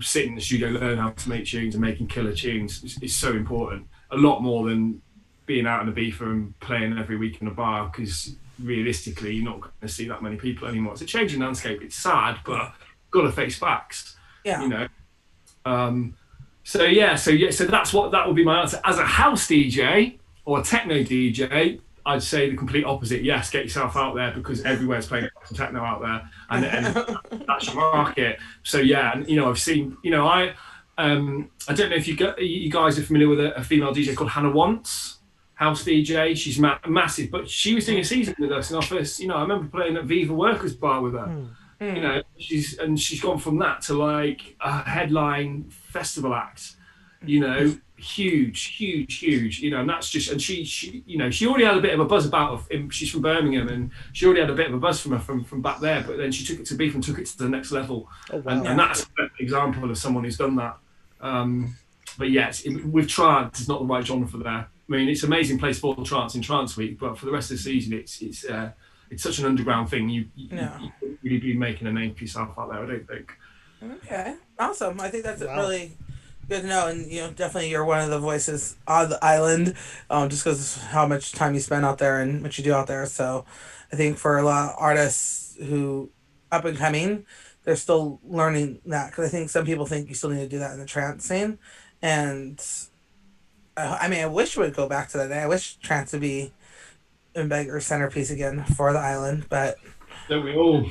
[SPEAKER 3] Sitting in the studio, learn how to make tunes and making killer tunes is so important. A lot more than being out in the beefer and playing every week in a bar, because realistically, you're not going to see that many people anymore. It's a changing landscape. It's sad, but got to face facts.
[SPEAKER 2] Yeah.
[SPEAKER 3] So that would be my answer. As a house DJ or a techno DJ, I'd say the complete opposite. Yes, get yourself out there, because everywhere's playing techno out there, and that's your market. So yeah, and I've seen, I don't know if you guys are familiar with a female DJ called Hannah Wants, house DJ. She's massive, but she was doing a season with us in our first. I remember playing at Viva Workers Bar with her. She's gone from that to like a headline festival act. Huge, and that's just, and she already had a bit of a buzz about her. She's from Birmingham, and she already had a bit of a buzz from her from back there, but then she took it to Beef and took it to the next level. Oh, wow. And that's an example of someone who's done that. But yes, with trance, it's not the right genre for that. I mean, it's an amazing place for trance in Trance Week, but for the rest of the season, it's such an underground thing. You wouldn't really be making a name for yourself out there, I don't think.
[SPEAKER 2] Okay, awesome. I think that's really good to know, and definitely you're one of the voices on the island, just because of how much time you spend out there and what you do out there. So, I think for a lot of artists who up and coming, they're still learning that, because I think some people think you still need to do that in the trance scene, and I wish we would go back to that day. I wish trance would be a bigger centerpiece again for the island, but.
[SPEAKER 3] Don't we all?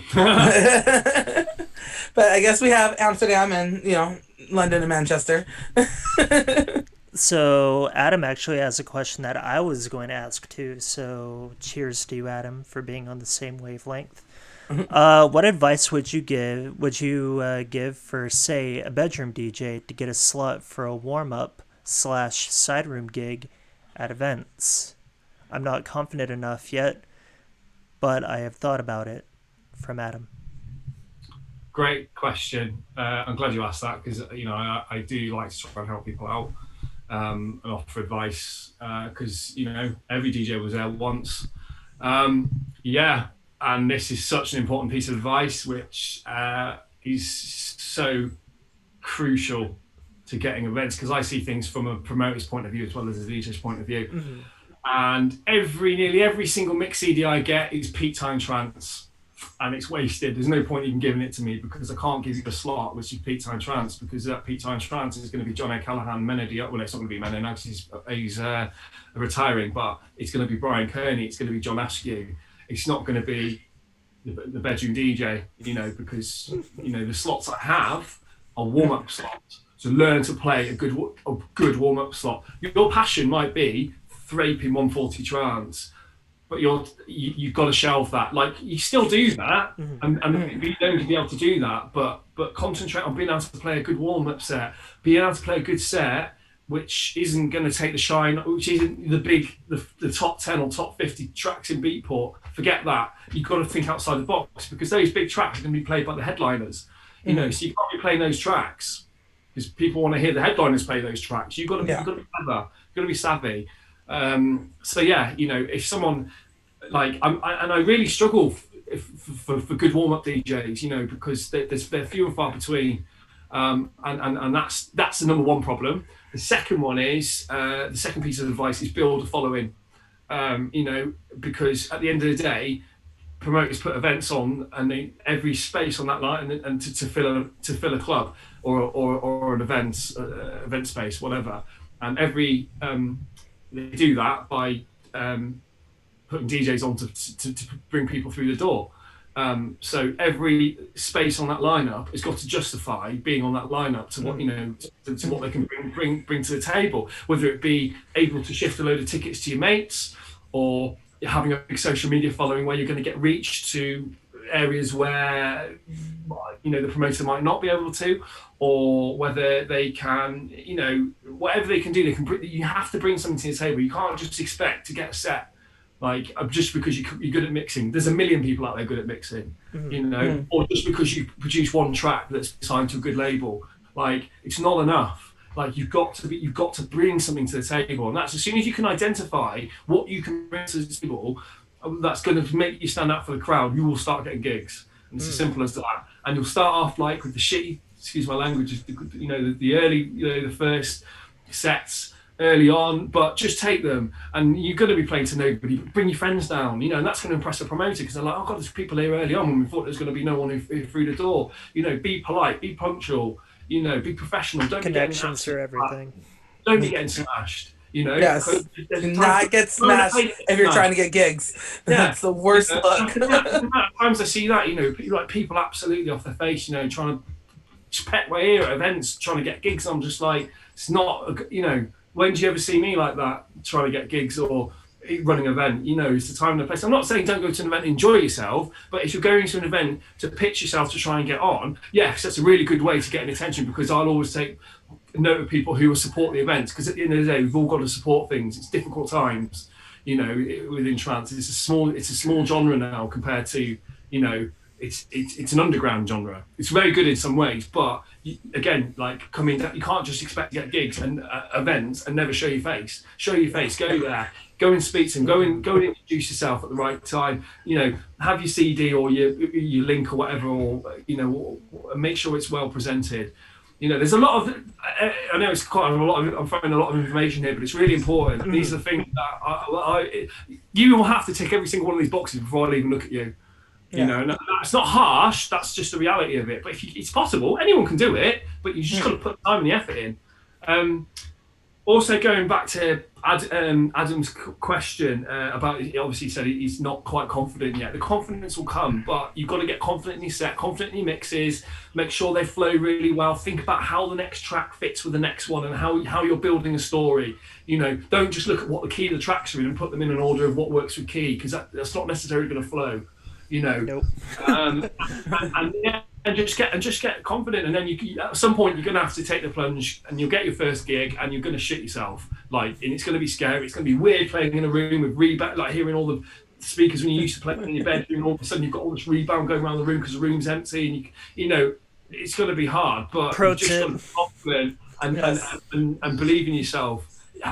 [SPEAKER 2] But I guess we have Amsterdam and London and Manchester.
[SPEAKER 1] So Adam actually has a question that I was going to ask too. So cheers to you, Adam, for being on the same wavelength. What advice would you give? Give for, say, a bedroom DJ to get a slot for a warm-up / side room gig at events? I'm not confident enough yet, but I have thought about it. From Adam.
[SPEAKER 3] Great question. I'm glad you asked that, because I do like to try and help people out and offer advice, because every DJ was there once. And this is such an important piece of advice, which is so crucial to getting events, because I see things from a promoter's point of view as well as a DJ's point of view. Mm-hmm. And nearly every single mix CD I get is peak time trance. And it's wasted. There's no point even giving it to me, because I can't give you a slot which is peak time trance, because that peak time trance is going to be John O'Callaghan, Menody. Well, it's not going to be Menody now because he's retiring, but it's going to be Brian Kearney. It's going to be John Askew. It's not going to be the bedroom DJ, because the slots I have are warm up slots. So learn to play a good warm up slot. Your passion might be thraping 140 trance, but you've got to shelve that. Like, you still do that, and you don't be able to do that, but concentrate on being able to play a good warm-up set, being able to play a good set which isn't going to take the shine, which isn't the top 10 or top 50 tracks in Beatport. Forget that. You've got to think outside the box, because those big tracks are going to be played by the headliners. You know, so you can't be playing those tracks because people want to hear the headliners play those tracks. You've got to be clever. You've got to be savvy. So yeah, you know, if someone like I really struggle for good warm up DJs, you know, because they're few and far between, and that's the number one problem. The second one is the second piece of advice is build a following, you know, because at the end of the day, promoters put events on, and every space on that line and to fill a club or an event space, whatever, and they do that by putting DJs on to bring people through the door. So every space on that lineup has got to justify being on that lineup to what, you know, to what they can bring to the table, whether it be able to shift a load of tickets to your mates, or having a big social media following where you're going to get reach to areas where, you know, the promoter might not be able to, or whether they can, you know, whatever they can do, you have to bring something to the table. You can't just expect to get a set like just because you're good at mixing. There's a million people out there good at mixing, you know, or just because you produce one track that's signed to a good label. Like, it's not enough. Like, you've got to bring something to the table, and that's as soon as you can identify what you can bring to the table, that's going to make you stand out for the crowd. You will start getting gigs, and it's as simple as that. And you'll start off like with the shitty, excuse my language, you know, the early, you know, the first sets early on, but just take them, and you're going to be playing to nobody. Bring your friends down, you know, and that's going to impress the promoter, because they're like, oh god, there's people here early on when we thought there's going to be no one through the door. You know, be polite, be punctual. You know, be professional. Don't
[SPEAKER 1] Connections are everything.
[SPEAKER 3] Don't be getting smashed. You know,
[SPEAKER 2] yes. Do not get smashed if you're trying to get gigs. That's the worst look.
[SPEAKER 3] Times I see that, you know, like people absolutely off their face, you know, trying to pet my ear at events, trying to get gigs. I'm just like, it's not, you know, when do you ever see me like that trying to get gigs or running an event? You know, it's the time and the place. I'm not saying don't go to an event and enjoy yourself, but if you're going to an event to pitch yourself to try and get on, yes, that's a really good way to get an attention, because I'll always take note of people who will support the events, because at the end of the day, we've all got to support things. It's difficult times, you know, within trance. It's a small genre now compared to, you know, it's an underground genre. It's very good in some ways, but again, like coming down, you can't just expect to get gigs and events and never show your face. Show your face. Go there. Go and speak to them. Go and introduce yourself at the right time. You know, have your CD or your link or whatever, or you know, make sure it's well presented. You know, there's a lot of. I know it's quite a lot. I'm throwing a lot of information here, but it's really important. These are the things that you will have to tick every single one of these boxes before I even look at you. You know, and that's not harsh. That's just the reality of it. But it's possible, anyone can do it. But you just got to put the time and the effort in. Also, going back to Adam's question about, he obviously said he's not quite confident yet. The confidence will come, but you've got to get confident in your set, confident in your mixes, make sure they flow really well. Think about how the next track fits with the next one, and how you're building a story. You know, don't just look at what the key of the tracks are in and put them in an order of what works with key, because that's not necessarily going to flow. You know,
[SPEAKER 1] nope.
[SPEAKER 3] and just get confident, and then you at some point you're going to have to take the plunge, and you'll get your first gig, and you're going to shit yourself, like, and it's going to be scary. It's going to be weird playing in a room with rebound, like hearing all the speakers when you used to play in your bedroom, and all of a sudden you've got all this rebound going around the room because the room's empty, and you know it's going to be hard. But
[SPEAKER 1] Pro
[SPEAKER 3] you just
[SPEAKER 1] tip.
[SPEAKER 3] got to be confident and believe in yourself.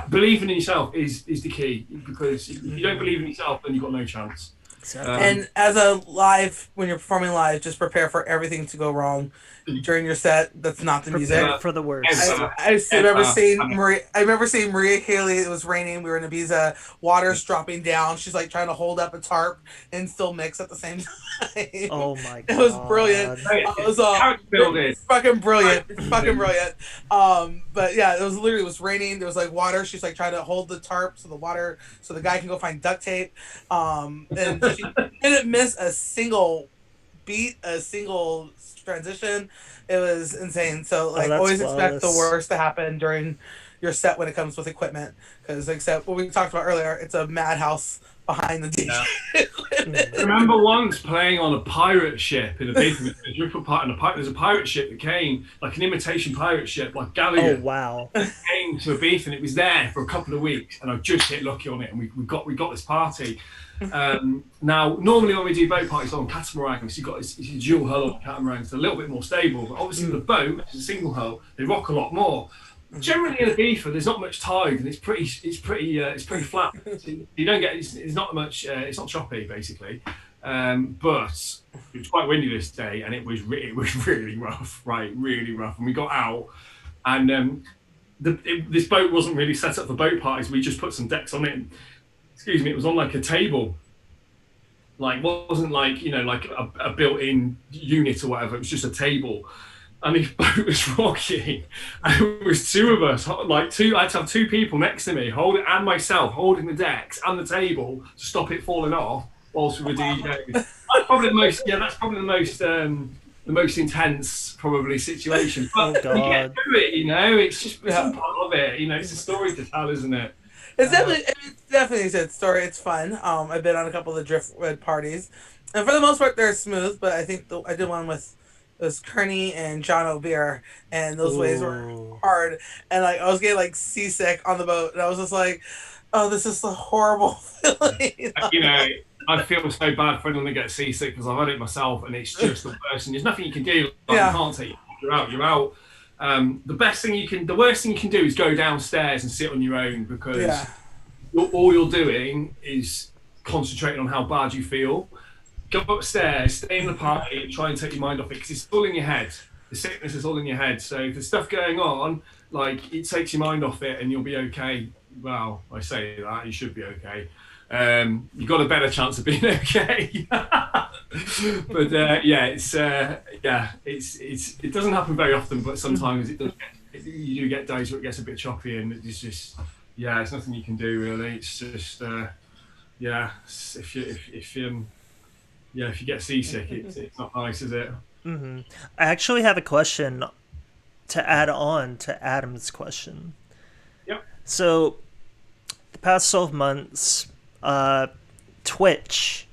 [SPEAKER 3] Believing in yourself is the key, because if you don't believe in yourself, then you've got no chance.
[SPEAKER 1] Exactly.
[SPEAKER 2] And as when you're performing live, just prepare for everything to go wrong during your set. That's not the music.
[SPEAKER 1] Prepare for the worst.
[SPEAKER 2] I remember seeing Maria Haley. It was raining. We were in Ibiza. Water's dropping down. She's like trying to hold up a tarp and still mix at the same time.
[SPEAKER 1] Oh my god!
[SPEAKER 2] It was brilliant. It was fucking brilliant. Fucking brilliant. But yeah, it was raining. There was like water. She's like trying to hold the tarp so the guy can go find duct tape. And she didn't miss a single beat, a single transition. It was insane. So like, always expect the worst to happen during your set when it comes with equipment. Because like I said, what we talked about earlier, it's a madhouse behind the DJ
[SPEAKER 3] Yeah. I
[SPEAKER 2] equipment.
[SPEAKER 3] remember once playing on a pirate ship in a big different part in a pirate. There's a pirate ship that came, like an imitation pirate ship, like
[SPEAKER 1] Oh
[SPEAKER 3] galleon,
[SPEAKER 1] wow.
[SPEAKER 3] came to Ibiza, and it was there for a couple of weeks, and I just hit lucky on it, and we got this party. Now, normally when we do boat parties on catamarans, you've got it's a dual hull on catamarans, it's a little bit more stable, but obviously with a boat, which is a single hull, they rock a lot more. Generally in Ibiza, there's not much tide, and it's pretty flat. So you don't get it's not much, it's not choppy basically. But it was quite windy this day, and it was really rough, right? Really rough. And we got out, and this boat wasn't really set up for boat parties. We just put some decks on it. Excuse me, it was on like a table, like wasn't like like a built-in unit or whatever. It was just a table, and the boat was rocking, and it was two of us, like two. I had to have two people next to me, and myself holding the decks and the table to stop it falling off whilst we were DJing. That's probably the most. Yeah, that's probably the most intense probably situation.
[SPEAKER 1] Oh
[SPEAKER 3] But you get
[SPEAKER 1] god.
[SPEAKER 3] through it, it's all part of it. It's a story to tell, isn't it?
[SPEAKER 2] It's definitely a good story. It's fun. I've been on a couple of the driftwood parties, and for the most part, they're smooth. But I think I did one with it was Kearney and John O'Beer, and those waves were
[SPEAKER 1] Ooh.
[SPEAKER 2] hard. And like I was getting like seasick on the boat, and I was just like, "Oh, this is a horrible feeling."
[SPEAKER 3] you know, I feel so bad for anyone that gets seasick because I've had it myself, and it's just the worst. And there's nothing you can do. Like,
[SPEAKER 2] Yeah,
[SPEAKER 3] you can't take it. You're out. You're out. The worst thing you can do is go downstairs and sit on your own because
[SPEAKER 2] yeah,
[SPEAKER 3] all you're doing is concentrating on how bad you feel. Go upstairs, stay in the party, and try and take your mind off it because it's all in your head. The sickness is all in your head. So if there's stuff going on, like it takes your mind off it, and you'll be okay. Well, I say that you should be okay. You've got a better chance of being okay. But it doesn't happen very often, but sometimes it does. You do get days where it gets a bit choppy, and it's just it's nothing you can do really. It's just if you get seasick, it's not nice, is it?
[SPEAKER 1] I actually have a question to add on to Adam's question.
[SPEAKER 3] Yep.
[SPEAKER 1] So, the past 12 months, Twitch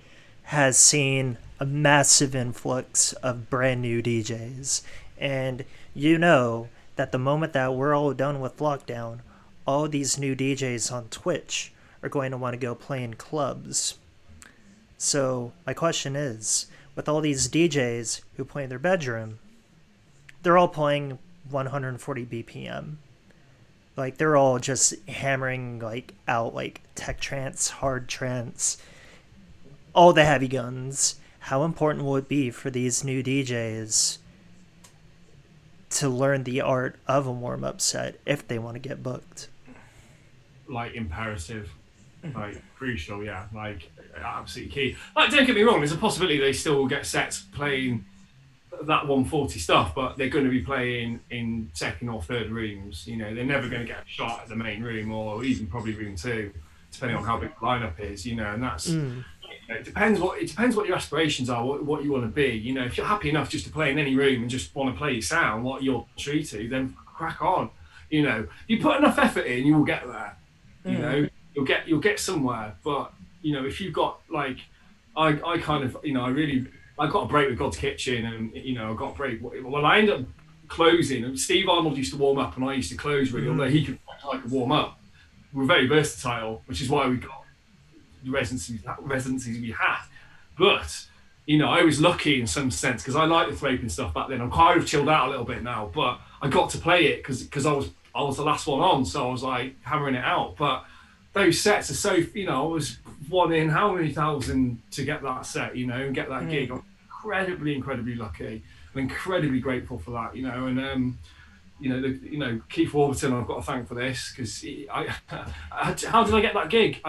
[SPEAKER 1] has seen a massive influx of brand new DJs. And you know that the moment that we're all done with lockdown, all these new DJs on Twitch are going to want to go play in clubs. So, my question is, with all these DJs who play in their bedroom, they're all playing 140 BPM. Like they're all just hammering like out like tech trance, hard trance, all the heavy guns. How important will it be for these new DJs to learn the art of a warm up set if they want to get booked?
[SPEAKER 3] Like imperative, like crucial, yeah, like absolutely key. Like, don't get me wrong, there's a possibility they still will get sets playing that 140 stuff, but they're going to be playing in second or third rooms. They're never going to get a shot at the main room or even probably room two, depending on how big the lineup is. And that's it depends what your aspirations are, what you want to be. If you're happy enough just to play in any room and just want to play your sound, what you're true to, then crack on. You put enough effort in, you will get there. You'll get somewhere. But if you've got like, I kind of I got a break with God's Kitchen, and I got a break. Well, I ended up closing. Steve Arnold used to warm up, and I used to close. Really, although he could, I could warm up. We were very versatile, which is why we got the residencies we had. But I was lucky in some sense because I liked the thrope and stuff back then. I'm kind of chilled out a little bit now, but I got to play it because I was the last one on, so I was like hammering it out. But those sets are so I was one in how many thousand to get that set, and get that gig. I'm incredibly lucky and incredibly grateful for that, and Keith Warburton I've got to thank for this because how did I get that gig?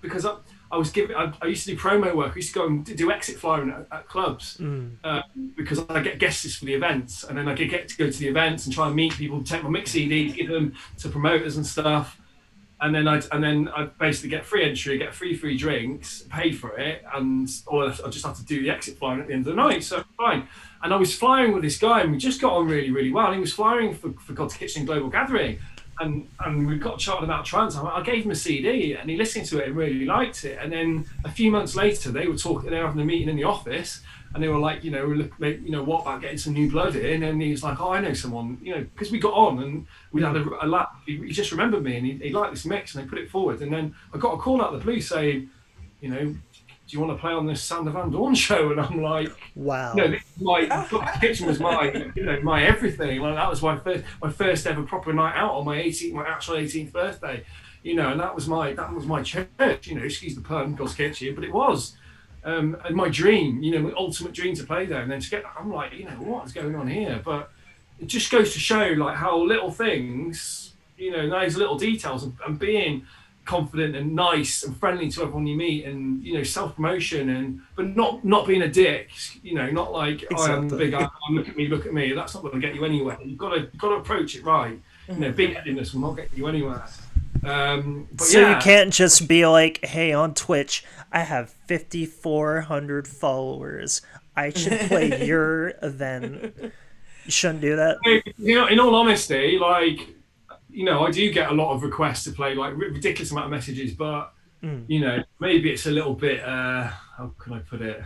[SPEAKER 3] Because I was given I used to do promo work. I used to go and do exit flying at clubs because I get guest lists for the events, and then I get to go to the events and try and meet people, take my mix CDs, give them to promoters and stuff. And then I basically get free entry, get free drinks, pay for it, and I just have to do the exit flying at the end of the night. So fine. And I was flying with this guy, and we just got on really, really well. And he was flying for God's Kitchen Global Gathering, and we got chatting about trance. I gave him a CD, and he listened to it and really liked it. And then a few months later, they were talking. They were having a meeting in the office, and they were like, what about getting some new blood in? And he was like, oh, I know someone, because we got on and we had a lap. He just remembered me, and he liked this mix, and they put it forward. And then I got a call out of the blue saying, do you want to play on this Sander Van Dorn show? And I'm like,
[SPEAKER 1] Wow.
[SPEAKER 3] this is my kitchen was my everything. Like that was my first ever proper night out on my actual 18th birthday. And that was my church. Excuse the pun, God's Kitchen, but it was. And my dream, my ultimate dream to play there. And then to get, I'm like, what is going on here? But it just goes to show like how little things, those little details and being confident and nice and friendly to everyone you meet, and self-promotion, but not being a dick, not like I am the
[SPEAKER 1] Exactly.
[SPEAKER 3] big guy, look at me. That's not going to get you anywhere. You've got to approach it right. Big headedness will not get you anywhere. But
[SPEAKER 1] So you
[SPEAKER 3] yeah,
[SPEAKER 1] can't just be like, hey, on Twitch, I have 5,400 followers. I should play your event. You shouldn't do that.
[SPEAKER 3] in all honesty, like I do get a lot of requests to play, like ridiculous amount of messages, but maybe it's a little bit how can I put it?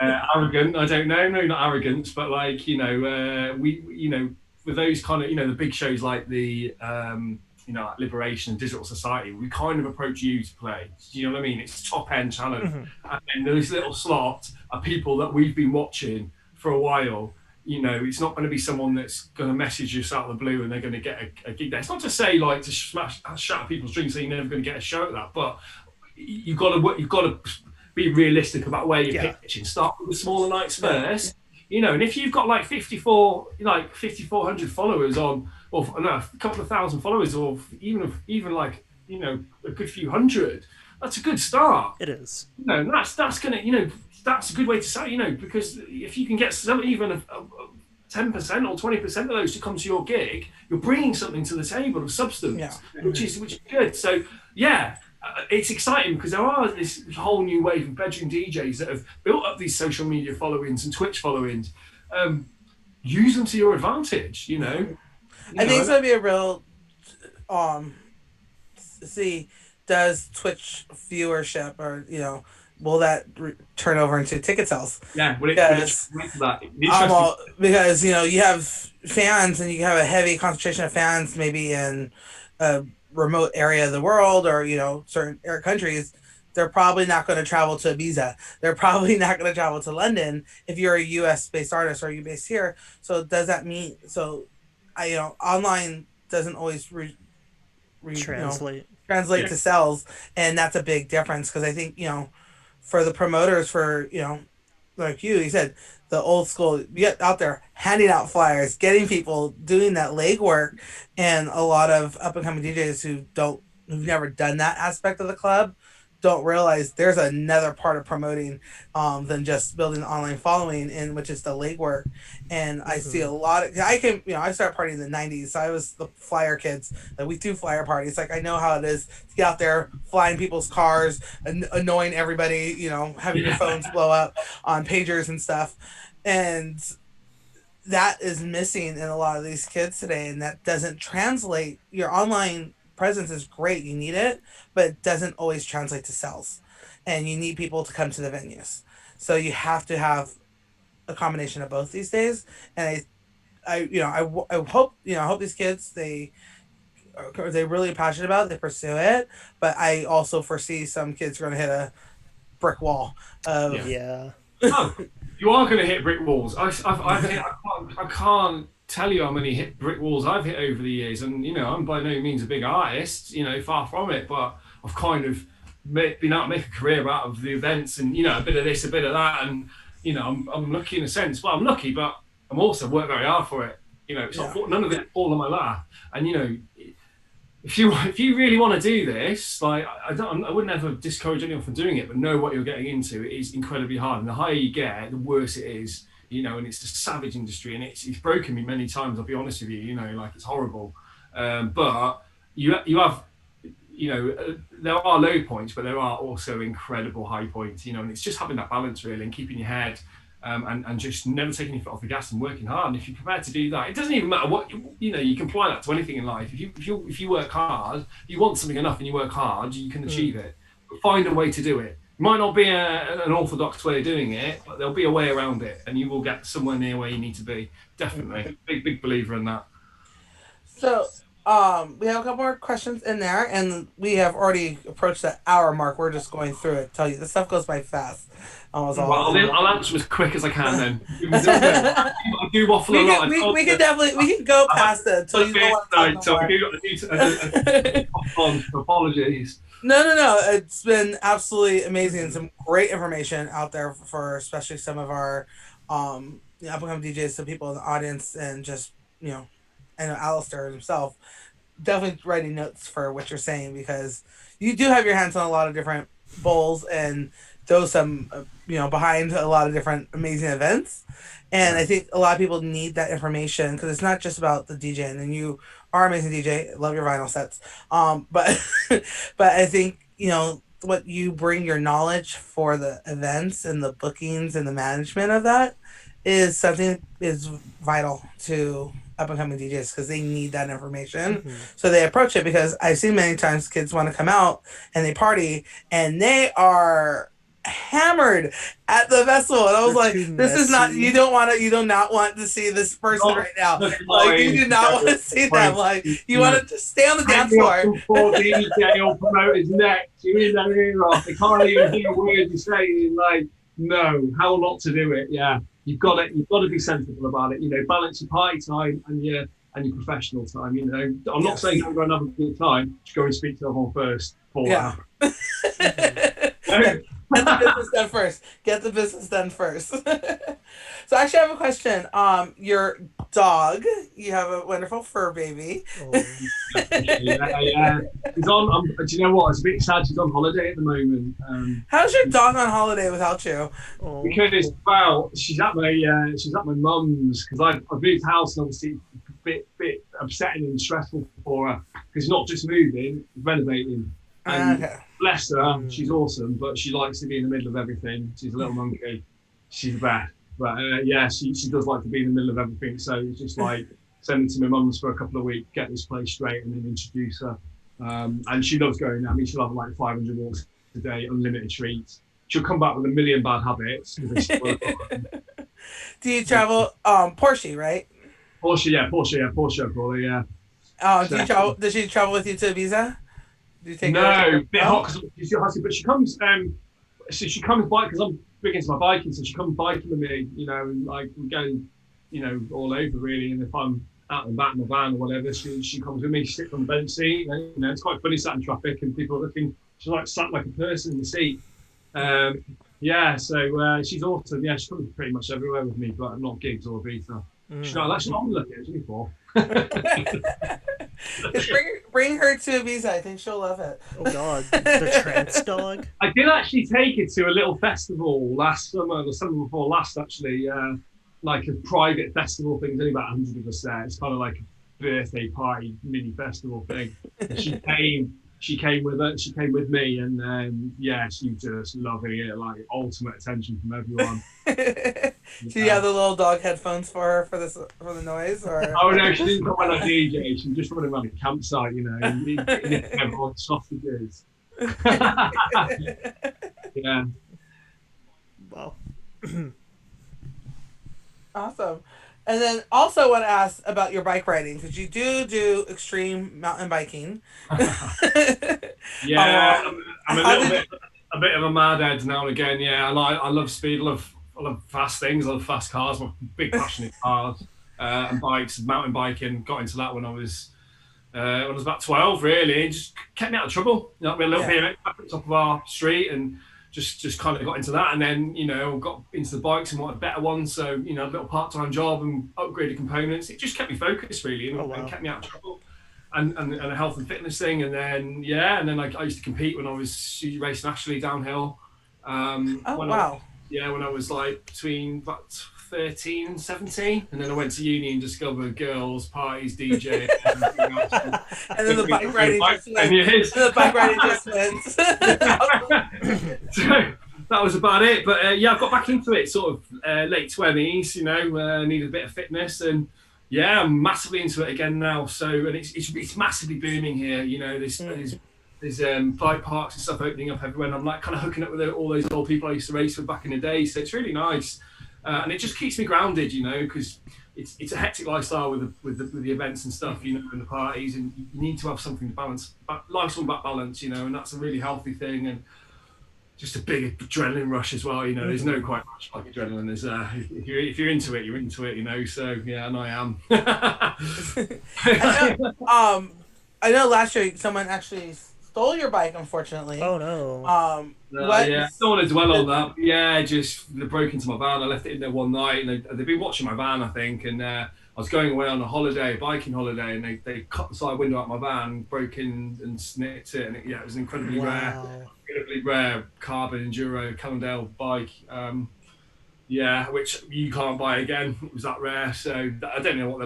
[SPEAKER 3] Arrogant. I don't know. No, not arrogance, but like we with those kind of the big shows like the like Liberation and Digital Society, we kind of approach you to play. Do you know what I mean? It's top end talent, and then those little slots are people that we've been watching for a while. It's not going to be someone that's going to message us out of the blue and they're going to get a gig there. It's not to say like to shatter people's dreams, so you're never going to get a show at that, but you've got to be realistic about where you're pitching. Start with the smaller nights first, and if you've got like 5,400 followers on, or no, a couple of thousand followers, or even like a good few hundred, that's a good start.
[SPEAKER 1] It is.
[SPEAKER 3] That's gonna that's a good way to start. Because if you can get even 10% or 20% of those to come to your gig, you're bringing something to the table of substance, which is good. So yeah, it's exciting because there are this whole new wave of bedroom DJs that have built up these social media followings and Twitch followings. Use them to your advantage.
[SPEAKER 2] I think it's gonna be a real see, does Twitch viewership, or will that turn over into ticket sales?
[SPEAKER 3] Yeah,
[SPEAKER 2] Because you have fans, and you have a heavy concentration of fans, maybe in a remote area of the world, or certain countries. They're probably not going to travel to Ibiza. They're probably not going to travel to London if you're a U.S. based artist, or you based here. So does that mean online doesn't always
[SPEAKER 1] Translate.
[SPEAKER 2] translate to sales, and that's a big difference, because I think for the promoters, for like you said, the old school, get out there handing out flyers, getting people doing that legwork, and a lot of up and coming DJs who've never done that aspect of the club don't realize there's another part of promoting than just building an online following, in which is the legwork. And I see a lot of, I started partying in the 90s, so I was the flyer kids. Like, we threw flyer parties. Like, I know how it is to get out there, flying people's cars, annoying everybody, having your phones blow up on pagers and stuff. And that is missing in a lot of these kids today, and that doesn't translate. Your online presence is great, you need it, but it doesn't always translate to sales, and you need people to come to the venues. So you have to have a combination of both these days. And I hope I hope these kids, they're really passionate about it, they pursue it, but I also foresee some kids are going to hit a brick wall of
[SPEAKER 1] Yeah.
[SPEAKER 3] Oh, you are going to hit brick walls. I can't tell you how many brick walls I've hit over the years, and I'm by no means a big artist, far from it, but I've kind of been able to make a career out of the events, and a bit of this, a bit of that, and I'm lucky in a sense. Well, I'm lucky, but I'm also worked very hard for it. It's not none of it fall on my lap, and if you really want to do this, like I would never discourage anyone from doing it, but know what you're getting into. It is incredibly hard, and the higher you get, the worse it is. And it's a savage industry, and it's broken me many times. I'll be honest with you. Like, it's horrible. But you have, there are low points, but there are also incredible high points. And it's just having that balance really, and keeping your head and just never taking your foot off the gas and working hard. And if you're prepared to do that, it doesn't even matter what you know. You can apply that to anything in life. If you work hard, you want something enough, and you work hard, you can achieve it. But find a way to do it. It might not be an orthodox way of doing it, but there'll be a way around it, and you will get somewhere near where you need to be. Definitely, big believer in that.
[SPEAKER 2] So, we have a couple more questions in there, and we have already approached the hour mark. We're just going through it. Tell you, this stuff goes by fast. Almost
[SPEAKER 3] Well,
[SPEAKER 2] all.
[SPEAKER 3] I'll answer as quick as I can then. I do waffle a lot.
[SPEAKER 2] We can definitely we can go past it until you don't want to talk
[SPEAKER 3] So
[SPEAKER 2] no
[SPEAKER 3] I do, apologies.
[SPEAKER 2] No. It's been absolutely amazing and some great information out there for especially some of our up and coming DJs, some people in the audience, and just and Alistair himself. Definitely writing notes for what you're saying because you do have your hands on a lot of different bowls and throw some behind a lot of different amazing events, and I think a lot of people need that information because it's not just about the DJing, and you are an amazing DJ. Love your vinyl sets, but but I think what you bring, your knowledge for the events and the bookings and the management of that is something that is vital to up and coming DJs because they need that information. So they approach it because I've seen many times kids want to come out and they party and they are hammered at the festival, and I was like, "This is not. You do not want to see this person right now. Like you do not want to see them. Like you want to just stay on the dance floor."
[SPEAKER 3] DJ or promote his neck. You're in their ear off. They can't even hear words you're saying. Like, no, how not to do it? Yeah, you've got to be sensible about it. Balance your party time and your professional time. I'm not saying don't go and have a good time. Just go and speak to everyone first.
[SPEAKER 2] Get the business done first. So actually I have a question. Your dog, you have a wonderful fur baby.
[SPEAKER 3] Yeah. He's on. Do you know what? It's a bit sad. She's on holiday at the moment.
[SPEAKER 2] How's your dog on holiday without you?
[SPEAKER 3] Because she's at my mum's because I've moved house and obviously it's a bit upsetting and stressful for her because it's not just moving, it's renovating. And bless her, she's awesome, but she likes to be in the middle of everything. She's a little monkey. She's the best. But she does like to be in the middle of everything. So it's just like send her to my mum's for a couple of weeks, get this place straight, and then introduce her. And she loves going there. I mean, she'll have like 500 walks a day, unlimited treats. She'll come back with a million bad habits.
[SPEAKER 2] Do you travel? Porsche, right?
[SPEAKER 3] Porsche, probably, yeah.
[SPEAKER 2] Oh, do you travel? Does she travel with you to Ibiza?
[SPEAKER 3] No, bit hot because but she comes. So she comes bike because I'm big into my biking, so she comes biking with me. And like we go, all over really. And if I'm out and back in the van or whatever, she comes with me. She sits on the bench seat. And, it's quite funny sat in traffic and people are looking. She's like sat like a person in the seat. So she's awesome. Yeah, she comes pretty much everywhere with me, but not gigs or Ibiza. She's not looking. It's only 4.
[SPEAKER 2] Just bring her to Ibiza. I think she'll love it.
[SPEAKER 1] Oh God, the Trance dog.
[SPEAKER 3] I did actually take her to a little festival last summer, the summer before last, actually, like a private festival thing. There's only about 100 of us there. It's kind of like a birthday party mini festival thing. She came with her. She came with me, and she just loving it. Like ultimate attention from everyone.
[SPEAKER 2] Do you have the little dog headphones for her for the noise? Or?
[SPEAKER 3] Oh no, she didn't come when I DJ. She was just running around a campsite, and everyone sausages. Yeah.
[SPEAKER 1] Wow.
[SPEAKER 2] Awesome. And then also want to ask about your bike riding because you do extreme mountain biking.
[SPEAKER 3] Yeah, I'm a bit of a mad head now and again. Yeah, I love speed. I love fast things. I love fast cars. I'm a big passionate cars and bikes. Mountain biking. Got into that when I was about 12. Really, it just kept me out of trouble. We had a little BMX at the top of our street and. Just kind of got into that, and then got into the bikes and wanted better ones. So a little part-time job and upgraded components. It just kept me focused really, and kept me out of trouble. And a health and fitness thing, and then I used to compete when I was racing nationally downhill. When I was like between about 13 and 17, and then I went to uni and discovered girls, parties, DJ, and everything else.
[SPEAKER 2] And then the bike riding just went. So
[SPEAKER 3] that was about it. But yeah, I got back into it sort of late 20s. Needed a bit of fitness, and yeah, I'm massively into it again now. So, and it's massively booming here. There's bike parks and stuff opening up everywhere. And I'm like kind of hooking up with all those old people I used to race with back in the day. So it's really nice, and it just keeps me grounded. Because it's a hectic lifestyle with the events and stuff, and the parties, and you need to have something to balance. Life's all about balance, and that's a really healthy thing, and just a big adrenaline rush as well. There's no quite much like adrenaline. There's if you're into it, you're into it. So yeah, and I am.
[SPEAKER 2] I know last year someone actually stole your bike, unfortunately.
[SPEAKER 1] Oh no.
[SPEAKER 3] Yeah, I don't want to dwell on that. But yeah, just they broke into my van. I left it in there one night, and they've been watching my van, I think. And I was going away on a biking holiday, and they cut the side window out my van, broke in and snipped it. And it was an incredibly rare carbon enduro Cannondale bike. Which you can't buy again. It was that rare, so I don't know what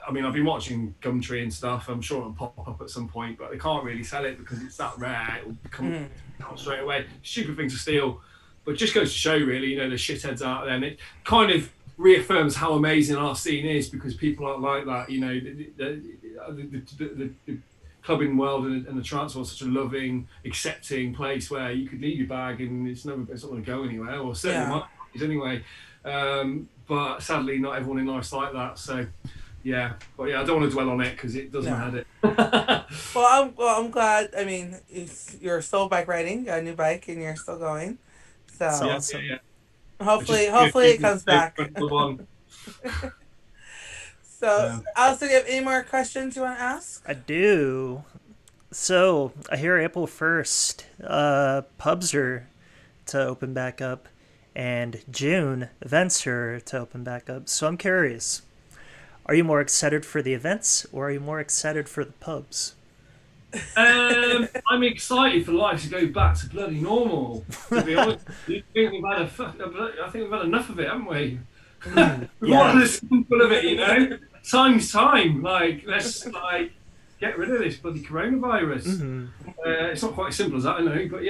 [SPEAKER 3] I've been watching Gumtree and stuff. I'm sure it'll pop up at some point, but they can't really sell it because it's that rare. It'll come out straight away. Stupid thing to steal, but just goes to show, really, the shitheads out there, and it kind of reaffirms how amazing our scene is because people aren't like that. The clubbing world and the trance world is such a loving, accepting place where you could leave your bag and it's not going to go anywhere, or certainly might anyway. But sadly, not everyone in life's like that. So yeah, but yeah, I don't want to dwell on it because it doesn't have it.
[SPEAKER 2] Well, I'm glad. I mean, you're still bike riding, got a new bike, and you're still going. So
[SPEAKER 1] That's awesome.
[SPEAKER 3] Yeah.
[SPEAKER 2] Hopefully it comes back. So, Alistair, do you have any more questions you want to ask?
[SPEAKER 1] I do. So, I hear April 1st, pubs are to open back up, and June, events are to open back up. So, I'm curious, are you more excited for the events, or are you more excited for the pubs?
[SPEAKER 3] I'm excited for life to go back to bloody normal, to be honest. I think we've had enough of it, haven't we? We want the simple of it, Time's time. Let's get rid of this bloody coronavirus. It's not quite as simple as that, I know, but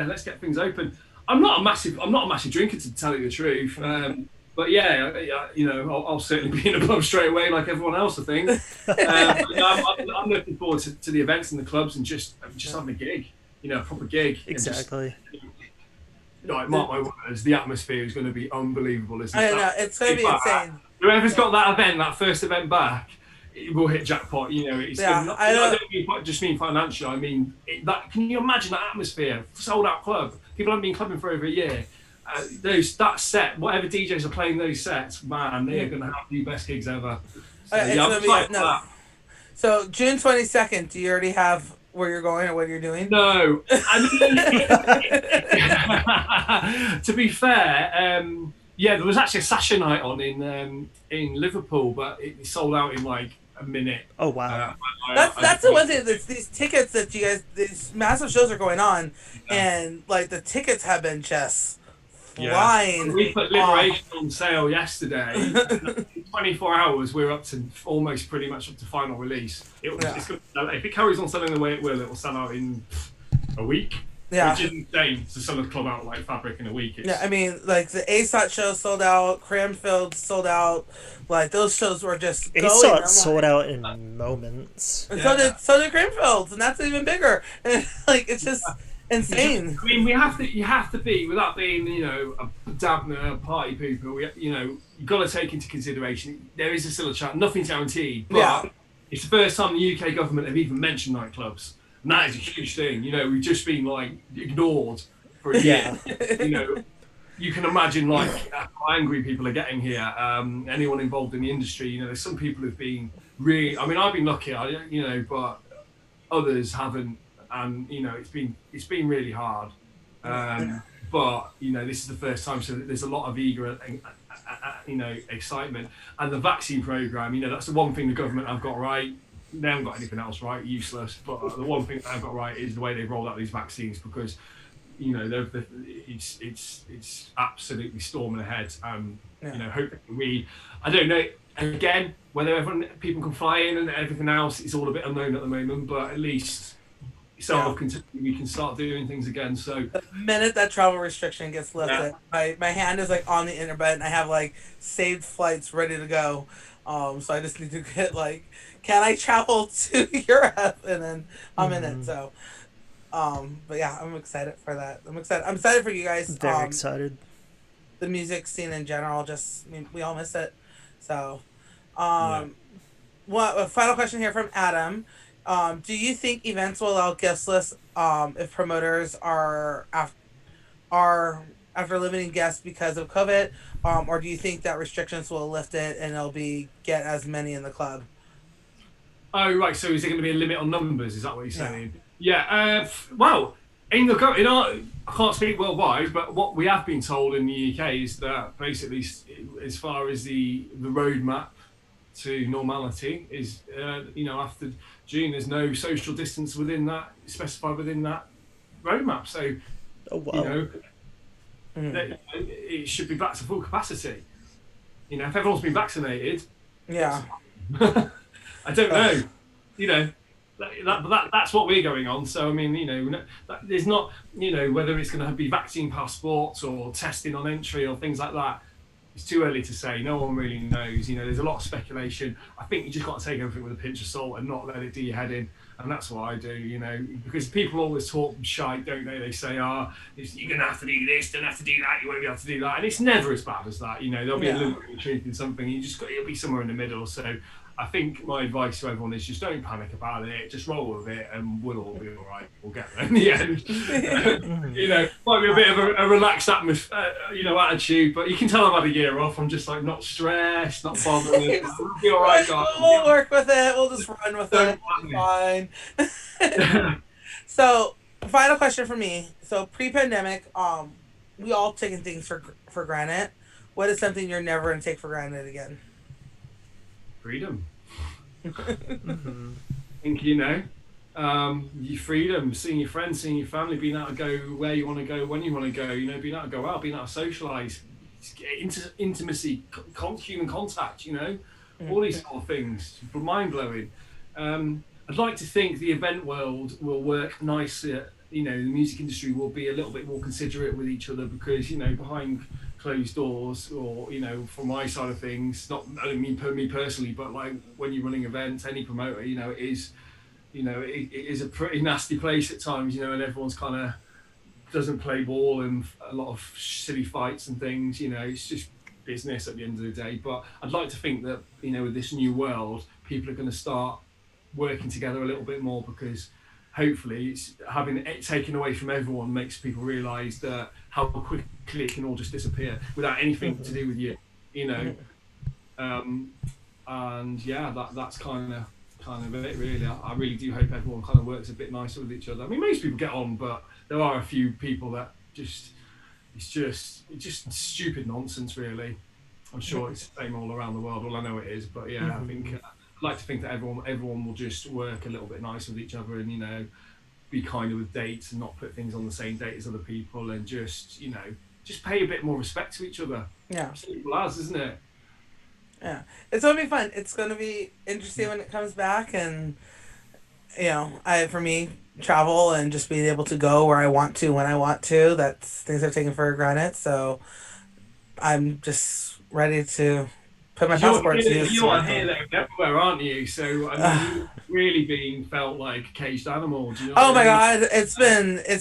[SPEAKER 3] let's get things open. I'm not a massive drinker, to tell you the truth. But yeah, I'll certainly be in a pub straight away, like everyone else, I think. I'm looking forward to the events and the clubs and just having a gig, a proper gig.
[SPEAKER 1] Exactly.
[SPEAKER 3] Mark my words, the atmosphere is going to be unbelievable, isn't it?
[SPEAKER 2] I know, it's going to be insane.
[SPEAKER 3] Whoever's got that first event back, it will hit jackpot. I don't just mean financial. I mean, can you imagine that atmosphere? Sold out club. People haven't been clubbing for over a year. That set, whatever DJs are playing those sets, man, they are going to have the best gigs ever. So,
[SPEAKER 2] So June 22nd, do you already have where you're going or what you're doing?
[SPEAKER 3] No, to be fair, there was actually a Sasha night on in Liverpool, but it sold out in like a minute.
[SPEAKER 1] Oh wow!
[SPEAKER 2] That's the one thing. These tickets that you guys, these massive shows are going on, and like the tickets have been just flying.
[SPEAKER 3] We put Liberation on sale yesterday. In 24 hours, we're up to almost pretty much up to final release. It's good. If it carries on selling the way it will sell out in a week.
[SPEAKER 2] Yeah.
[SPEAKER 3] Which is insane to sell a club out like Fabric in a week.
[SPEAKER 2] I mean, like the ASOT show sold out, Cranfield sold out. Like those shows were just going.
[SPEAKER 1] ASOT sold out in moments.
[SPEAKER 2] And so did Cranfield, and that's even bigger. And like it's just insane.
[SPEAKER 3] I mean, you have to be, without being, a dampener, party pooper. You've got to take into consideration there is still a chance. Nothing's guaranteed, but it's the first time the UK government have even mentioned nightclubs. And that is a huge thing. We've just been ignored for a year. You can imagine how angry people are getting here. Anyone involved in the industry, there's some people who've been really. I mean, I've been lucky, but others haven't, and it's been really hard. But this is the first time, so there's a lot of eager, excitement, and the vaccine program. That's the one thing the government have got right. They haven't got anything else right, useless. But the one thing they've got right is the way they've rolled out these vaccines, because it's absolutely storming ahead. Hopefully I don't know again whether people can fly in and everything else. It's all a bit unknown at the moment, but at least
[SPEAKER 2] Yeah.
[SPEAKER 3] self-contained, we can start doing things again. So
[SPEAKER 2] The minute that travel restriction gets
[SPEAKER 3] yeah,
[SPEAKER 2] lifted, my hand is like on the internet and I have like saved flights ready to go. So I just need to get like, can I travel to Europe? And then I'm in it.
[SPEAKER 1] Mm-hmm.
[SPEAKER 2] So but yeah, I'm excited for that. I'm excited. I'm excited for you guys.
[SPEAKER 1] Very excited.
[SPEAKER 2] The music scene in general, just I mean, we all miss it. So
[SPEAKER 3] yeah.
[SPEAKER 2] um what a final question here from Adam. Do you think events will allow guest lists if promoters are after limiting guests because of COVID, or do you think that restrictions will lift it and it'll be get as many in the club?
[SPEAKER 3] Oh, right. So is there going to be a limit on numbers? Is that what you're
[SPEAKER 2] Yeah,
[SPEAKER 3] saying? Yeah. Well, in our, I can't speak worldwide, but what we have been told in the UK is that basically, as far as the roadmap to normality is, after June, there's no social distance within that specified within that roadmap. So,
[SPEAKER 1] Oh
[SPEAKER 3] you
[SPEAKER 1] wow.
[SPEAKER 3] know,
[SPEAKER 2] mm.
[SPEAKER 3] it should be back to full capacity. If everyone's been vaccinated, what's
[SPEAKER 2] Yeah.
[SPEAKER 3] I don't
[SPEAKER 2] Ugh.
[SPEAKER 3] know. You know, that's what we're going on. So I mean, there's not, whether it's going to be vaccine passports or testing on entry or things like that. It's too early to say. No one really knows. There's a lot of speculation. I think you just got to take everything with a pinch of salt and not let it do your head in. And that's what I do. Because people always talk shite, don't they? They say, you're going to have to do this, don't have to do that, you won't be able to do that. And it's never as bad as that. There'll be a
[SPEAKER 2] Yeah.
[SPEAKER 3] little bit of truth in something. It'll be somewhere in the middle. So I think my advice to everyone is just don't panic about it. Just roll with it, and we'll all be all right. We'll get there in the end.
[SPEAKER 1] Mm-hmm.
[SPEAKER 3] Might be a bit of a relaxed atmosphere, attitude, but you can tell I've had a year off. I'm just like not stressed, not bothered. We'll be all right, guys.
[SPEAKER 2] We'll work with it. We'll just run with it.
[SPEAKER 3] Don't
[SPEAKER 2] It'll be fine. So, final question for me. So, pre-pandemic, we all taken things for granted. What is something you're never gonna take for granted again?
[SPEAKER 3] Freedom.
[SPEAKER 1] Mm-hmm.
[SPEAKER 3] I think your freedom, seeing your friends, seeing your family, being able to go where you want to go, when you want to go. Being able to go out, being able to socialise, intimacy, human contact. All these sort of things. Mind blowing. I'd like to think the event world will work nicely. The music industry will be a little bit more considerate with each other because behind closed doors, or from my side of things, not I don't mean me personally, but like when you're running events, any promoter, it is, it is a pretty nasty place at times, and everyone's kind of doesn't play ball and a lot of silly fights and things. It's just business at the end of the day. But I'd like to think that with this new world, people are going to start working together a little bit more because hopefully it's having it taken away from everyone makes people realise that how quickly it can all just disappear without anything to do with you, you know. And yeah, that's kind of it really. I really do hope everyone kind of works a bit nicer with each other. I mean, most people get on, but there are a few people that it's just stupid nonsense really. I'm sure it's the same all around the world. Well, I know it is, but yeah, I think I'd like to think that everyone will just work a little bit nicer with each other, and be kinder with dates and not put things on the same date as other people, and just pay a bit more respect to each other.
[SPEAKER 2] Yeah.
[SPEAKER 3] Simple as, isn't it?
[SPEAKER 2] Yeah. It's gonna be fun. It's gonna be interesting when it comes back, and I for me travel and just being able to go where I want to when I want to. That's things I've taken for granted. So I'm just ready to put my
[SPEAKER 3] Because you're
[SPEAKER 2] passport to use.
[SPEAKER 3] you're here, there, and everywhere, aren't you? So I mean,
[SPEAKER 2] Uh,
[SPEAKER 3] you really being felt like a caged animal. Do you know what
[SPEAKER 2] oh
[SPEAKER 3] I
[SPEAKER 2] my
[SPEAKER 3] mean?
[SPEAKER 2] god, it's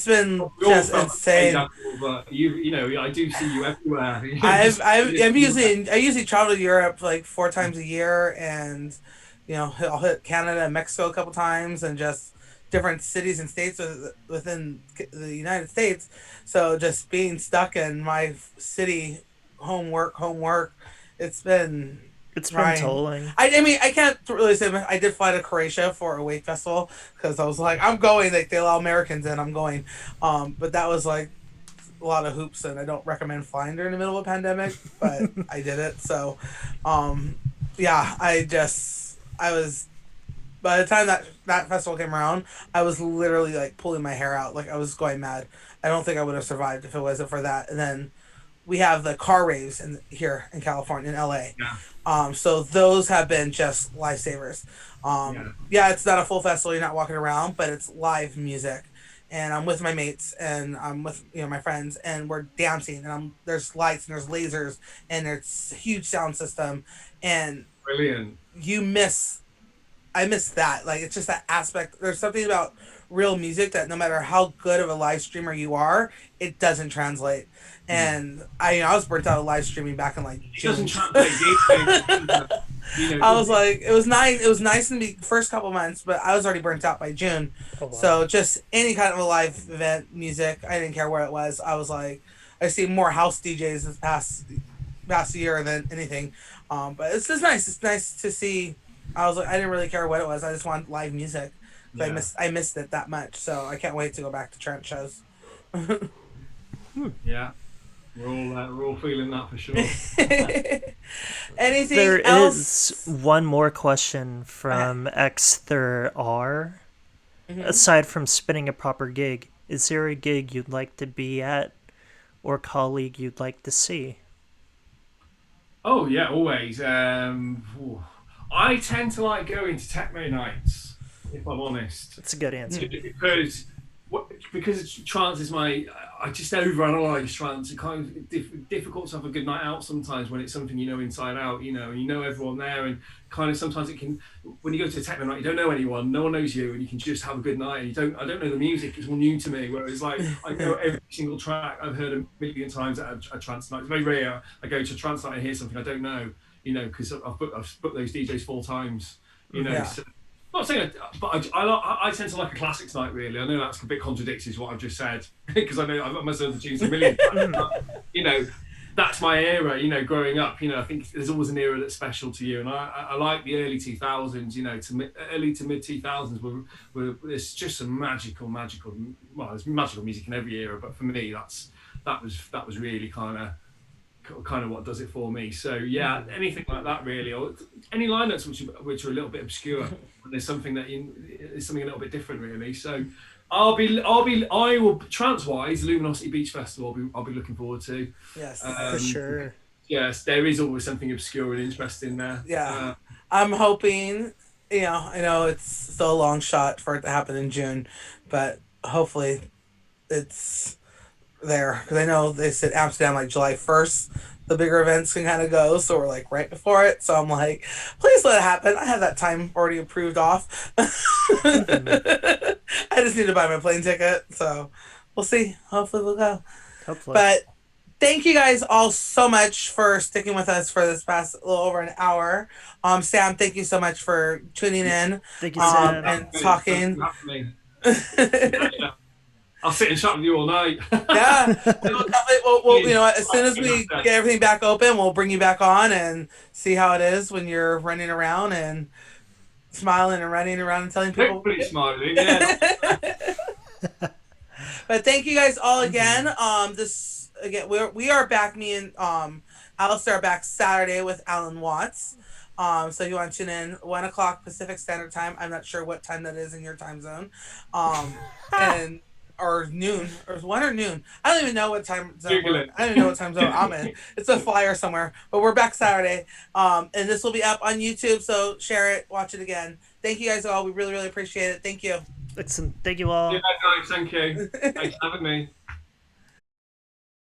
[SPEAKER 2] been
[SPEAKER 3] We all
[SPEAKER 2] just
[SPEAKER 3] felt like a caged
[SPEAKER 2] insane.
[SPEAKER 3] animal, but I do see you everywhere.
[SPEAKER 2] I usually travel to Europe like 4 times a year, and I'll hit Canada and Mexico a couple times, and just different cities and states within the United States. So just being stuck in my city, home work, it's been
[SPEAKER 1] It's been
[SPEAKER 2] trying.
[SPEAKER 1] tolling.
[SPEAKER 2] I mean, I can't really say I did fly to Croatia for a wake festival because I was like, I'm going. Like they allow Americans in, I'm going. But that was like a lot of hoops, and I don't recommend flying during the middle of a pandemic, but I did it. So, um, yeah, I was, by the time that festival came around, I was literally like pulling my hair out. Like I was going mad. I don't think I would have survived if it wasn't for that. And then we have the car raves here in California, in LA.
[SPEAKER 3] Yeah.
[SPEAKER 2] So those have been just lifesavers.
[SPEAKER 3] Yeah.
[SPEAKER 2] Yeah, it's not a full festival, you're not walking around, but it's live music. And I'm with my mates and I'm with my friends and we're dancing and there's lights and there's lasers and there's a huge sound system and
[SPEAKER 3] Brilliant.
[SPEAKER 2] you miss I miss that. Like it's just that aspect. There's something about real music that no matter how good of a live streamer you are, it doesn't translate.
[SPEAKER 3] Mm.
[SPEAKER 2] And I was burnt out of live streaming back in like
[SPEAKER 3] It doesn't
[SPEAKER 2] June.
[SPEAKER 3] translate deeply either. It
[SPEAKER 2] I was
[SPEAKER 3] doesn't.
[SPEAKER 2] like, it was nice. It was nice in the first couple months, but I was already burnt out by June.
[SPEAKER 1] Oh wow.
[SPEAKER 2] So just any kind of a live event, music, I didn't care where it was. I was like, I see more house DJs this past year than anything. But it's just nice. It's nice to see. I was like, I didn't really care what it was. I just want live music because
[SPEAKER 3] Yeah.
[SPEAKER 2] I missed it that much. So I can't wait to go back to Trance shows.
[SPEAKER 3] Yeah. We're all feeling that for sure.
[SPEAKER 2] Anything
[SPEAKER 1] There is
[SPEAKER 2] else?
[SPEAKER 1] one more question
[SPEAKER 2] Okay.
[SPEAKER 1] from X3R.
[SPEAKER 2] Mm-hmm.
[SPEAKER 1] Aside from spinning a proper gig, is there a gig you'd like to be at or colleague you'd like to see?
[SPEAKER 3] Oh yeah, always. I tend to like going to techno nights, if I'm honest.
[SPEAKER 1] That's a good answer.
[SPEAKER 3] Because because trance is my I just overanalyze trance. It's kind of difficult to have a good night out sometimes when it's something you know inside out, and you know everyone there, and kind of sometimes it can when you go to a techno night you don't know anyone, no one knows you, and you can just have a good night. And I don't know the music; it's all new to me. Whereas like I know every single track I've heard a million times at a trance night. It's very rare I go to a trance night and hear something I don't know, because I've booked those DJs 4 times,
[SPEAKER 1] Mm-hmm.
[SPEAKER 2] Yeah.
[SPEAKER 3] So not saying, but I tend to like a classics night. Really, I know that's a bit contradictory to what I've just said because I know I must have tunes a million times. But, you know, that's my era. Growing up, I think there's always an era that's special to you, and I like the early 2000s. Early to mid 2000s were there's just some magical. Well, there's magical music in every era, but for me, that was really kind of what does it for me. So yeah, anything like that really, or any lineups which are a little bit obscure. And there's something is something a little bit different really. So I will trance wise Luminosity Beach Festival. I'll be looking forward to.
[SPEAKER 2] Yes.
[SPEAKER 1] For sure.
[SPEAKER 3] Yes, there is always something obscure and interesting there.
[SPEAKER 2] Yeah. I'm hoping. I know it's still a long shot for it to happen in June, but hopefully it's there because I know they said Amsterdam like July 1st. The bigger events can kind of go, so we're like right before it. So I'm like, please let it happen. I have that time already approved off.
[SPEAKER 1] Mm-hmm.
[SPEAKER 2] I just need to buy my plane ticket, so we'll see. Hopefully we'll go.
[SPEAKER 1] Hopefully.
[SPEAKER 2] But thank you guys all so much for sticking with us for this past little over an hour. Sam, thank you so much for tuning in
[SPEAKER 1] Thank you, Sam.
[SPEAKER 2] and
[SPEAKER 3] Thanks for
[SPEAKER 2] talking.
[SPEAKER 3] having me. Yeah, I'll sit and chat with you all night.
[SPEAKER 2] Yeah, as soon as we get everything back open, we'll bring you back on and see how it is when you're running around and smiling and running around and telling people.
[SPEAKER 3] Hopefully smiling. Yeah.
[SPEAKER 2] But thank you guys all
[SPEAKER 1] Mm-hmm.
[SPEAKER 2] again. This again, we are back. Me and Alistair are back Saturday with Alan Watts. So if you want to tune in 1 o'clock Pacific Standard Time. I'm not sure what time that is in your time zone. And or noon or 1 or noon. I don't even know what time zone. I don't even know what time zone I'm in. It's a flyer somewhere. But we're back Saturday. And this will be up on YouTube. So share it, watch it again. Thank you guys all. We really, really appreciate it. Thank you.
[SPEAKER 1] Excellent. Thank you all.
[SPEAKER 3] Yeah, guys, thank you. Thanks for having me.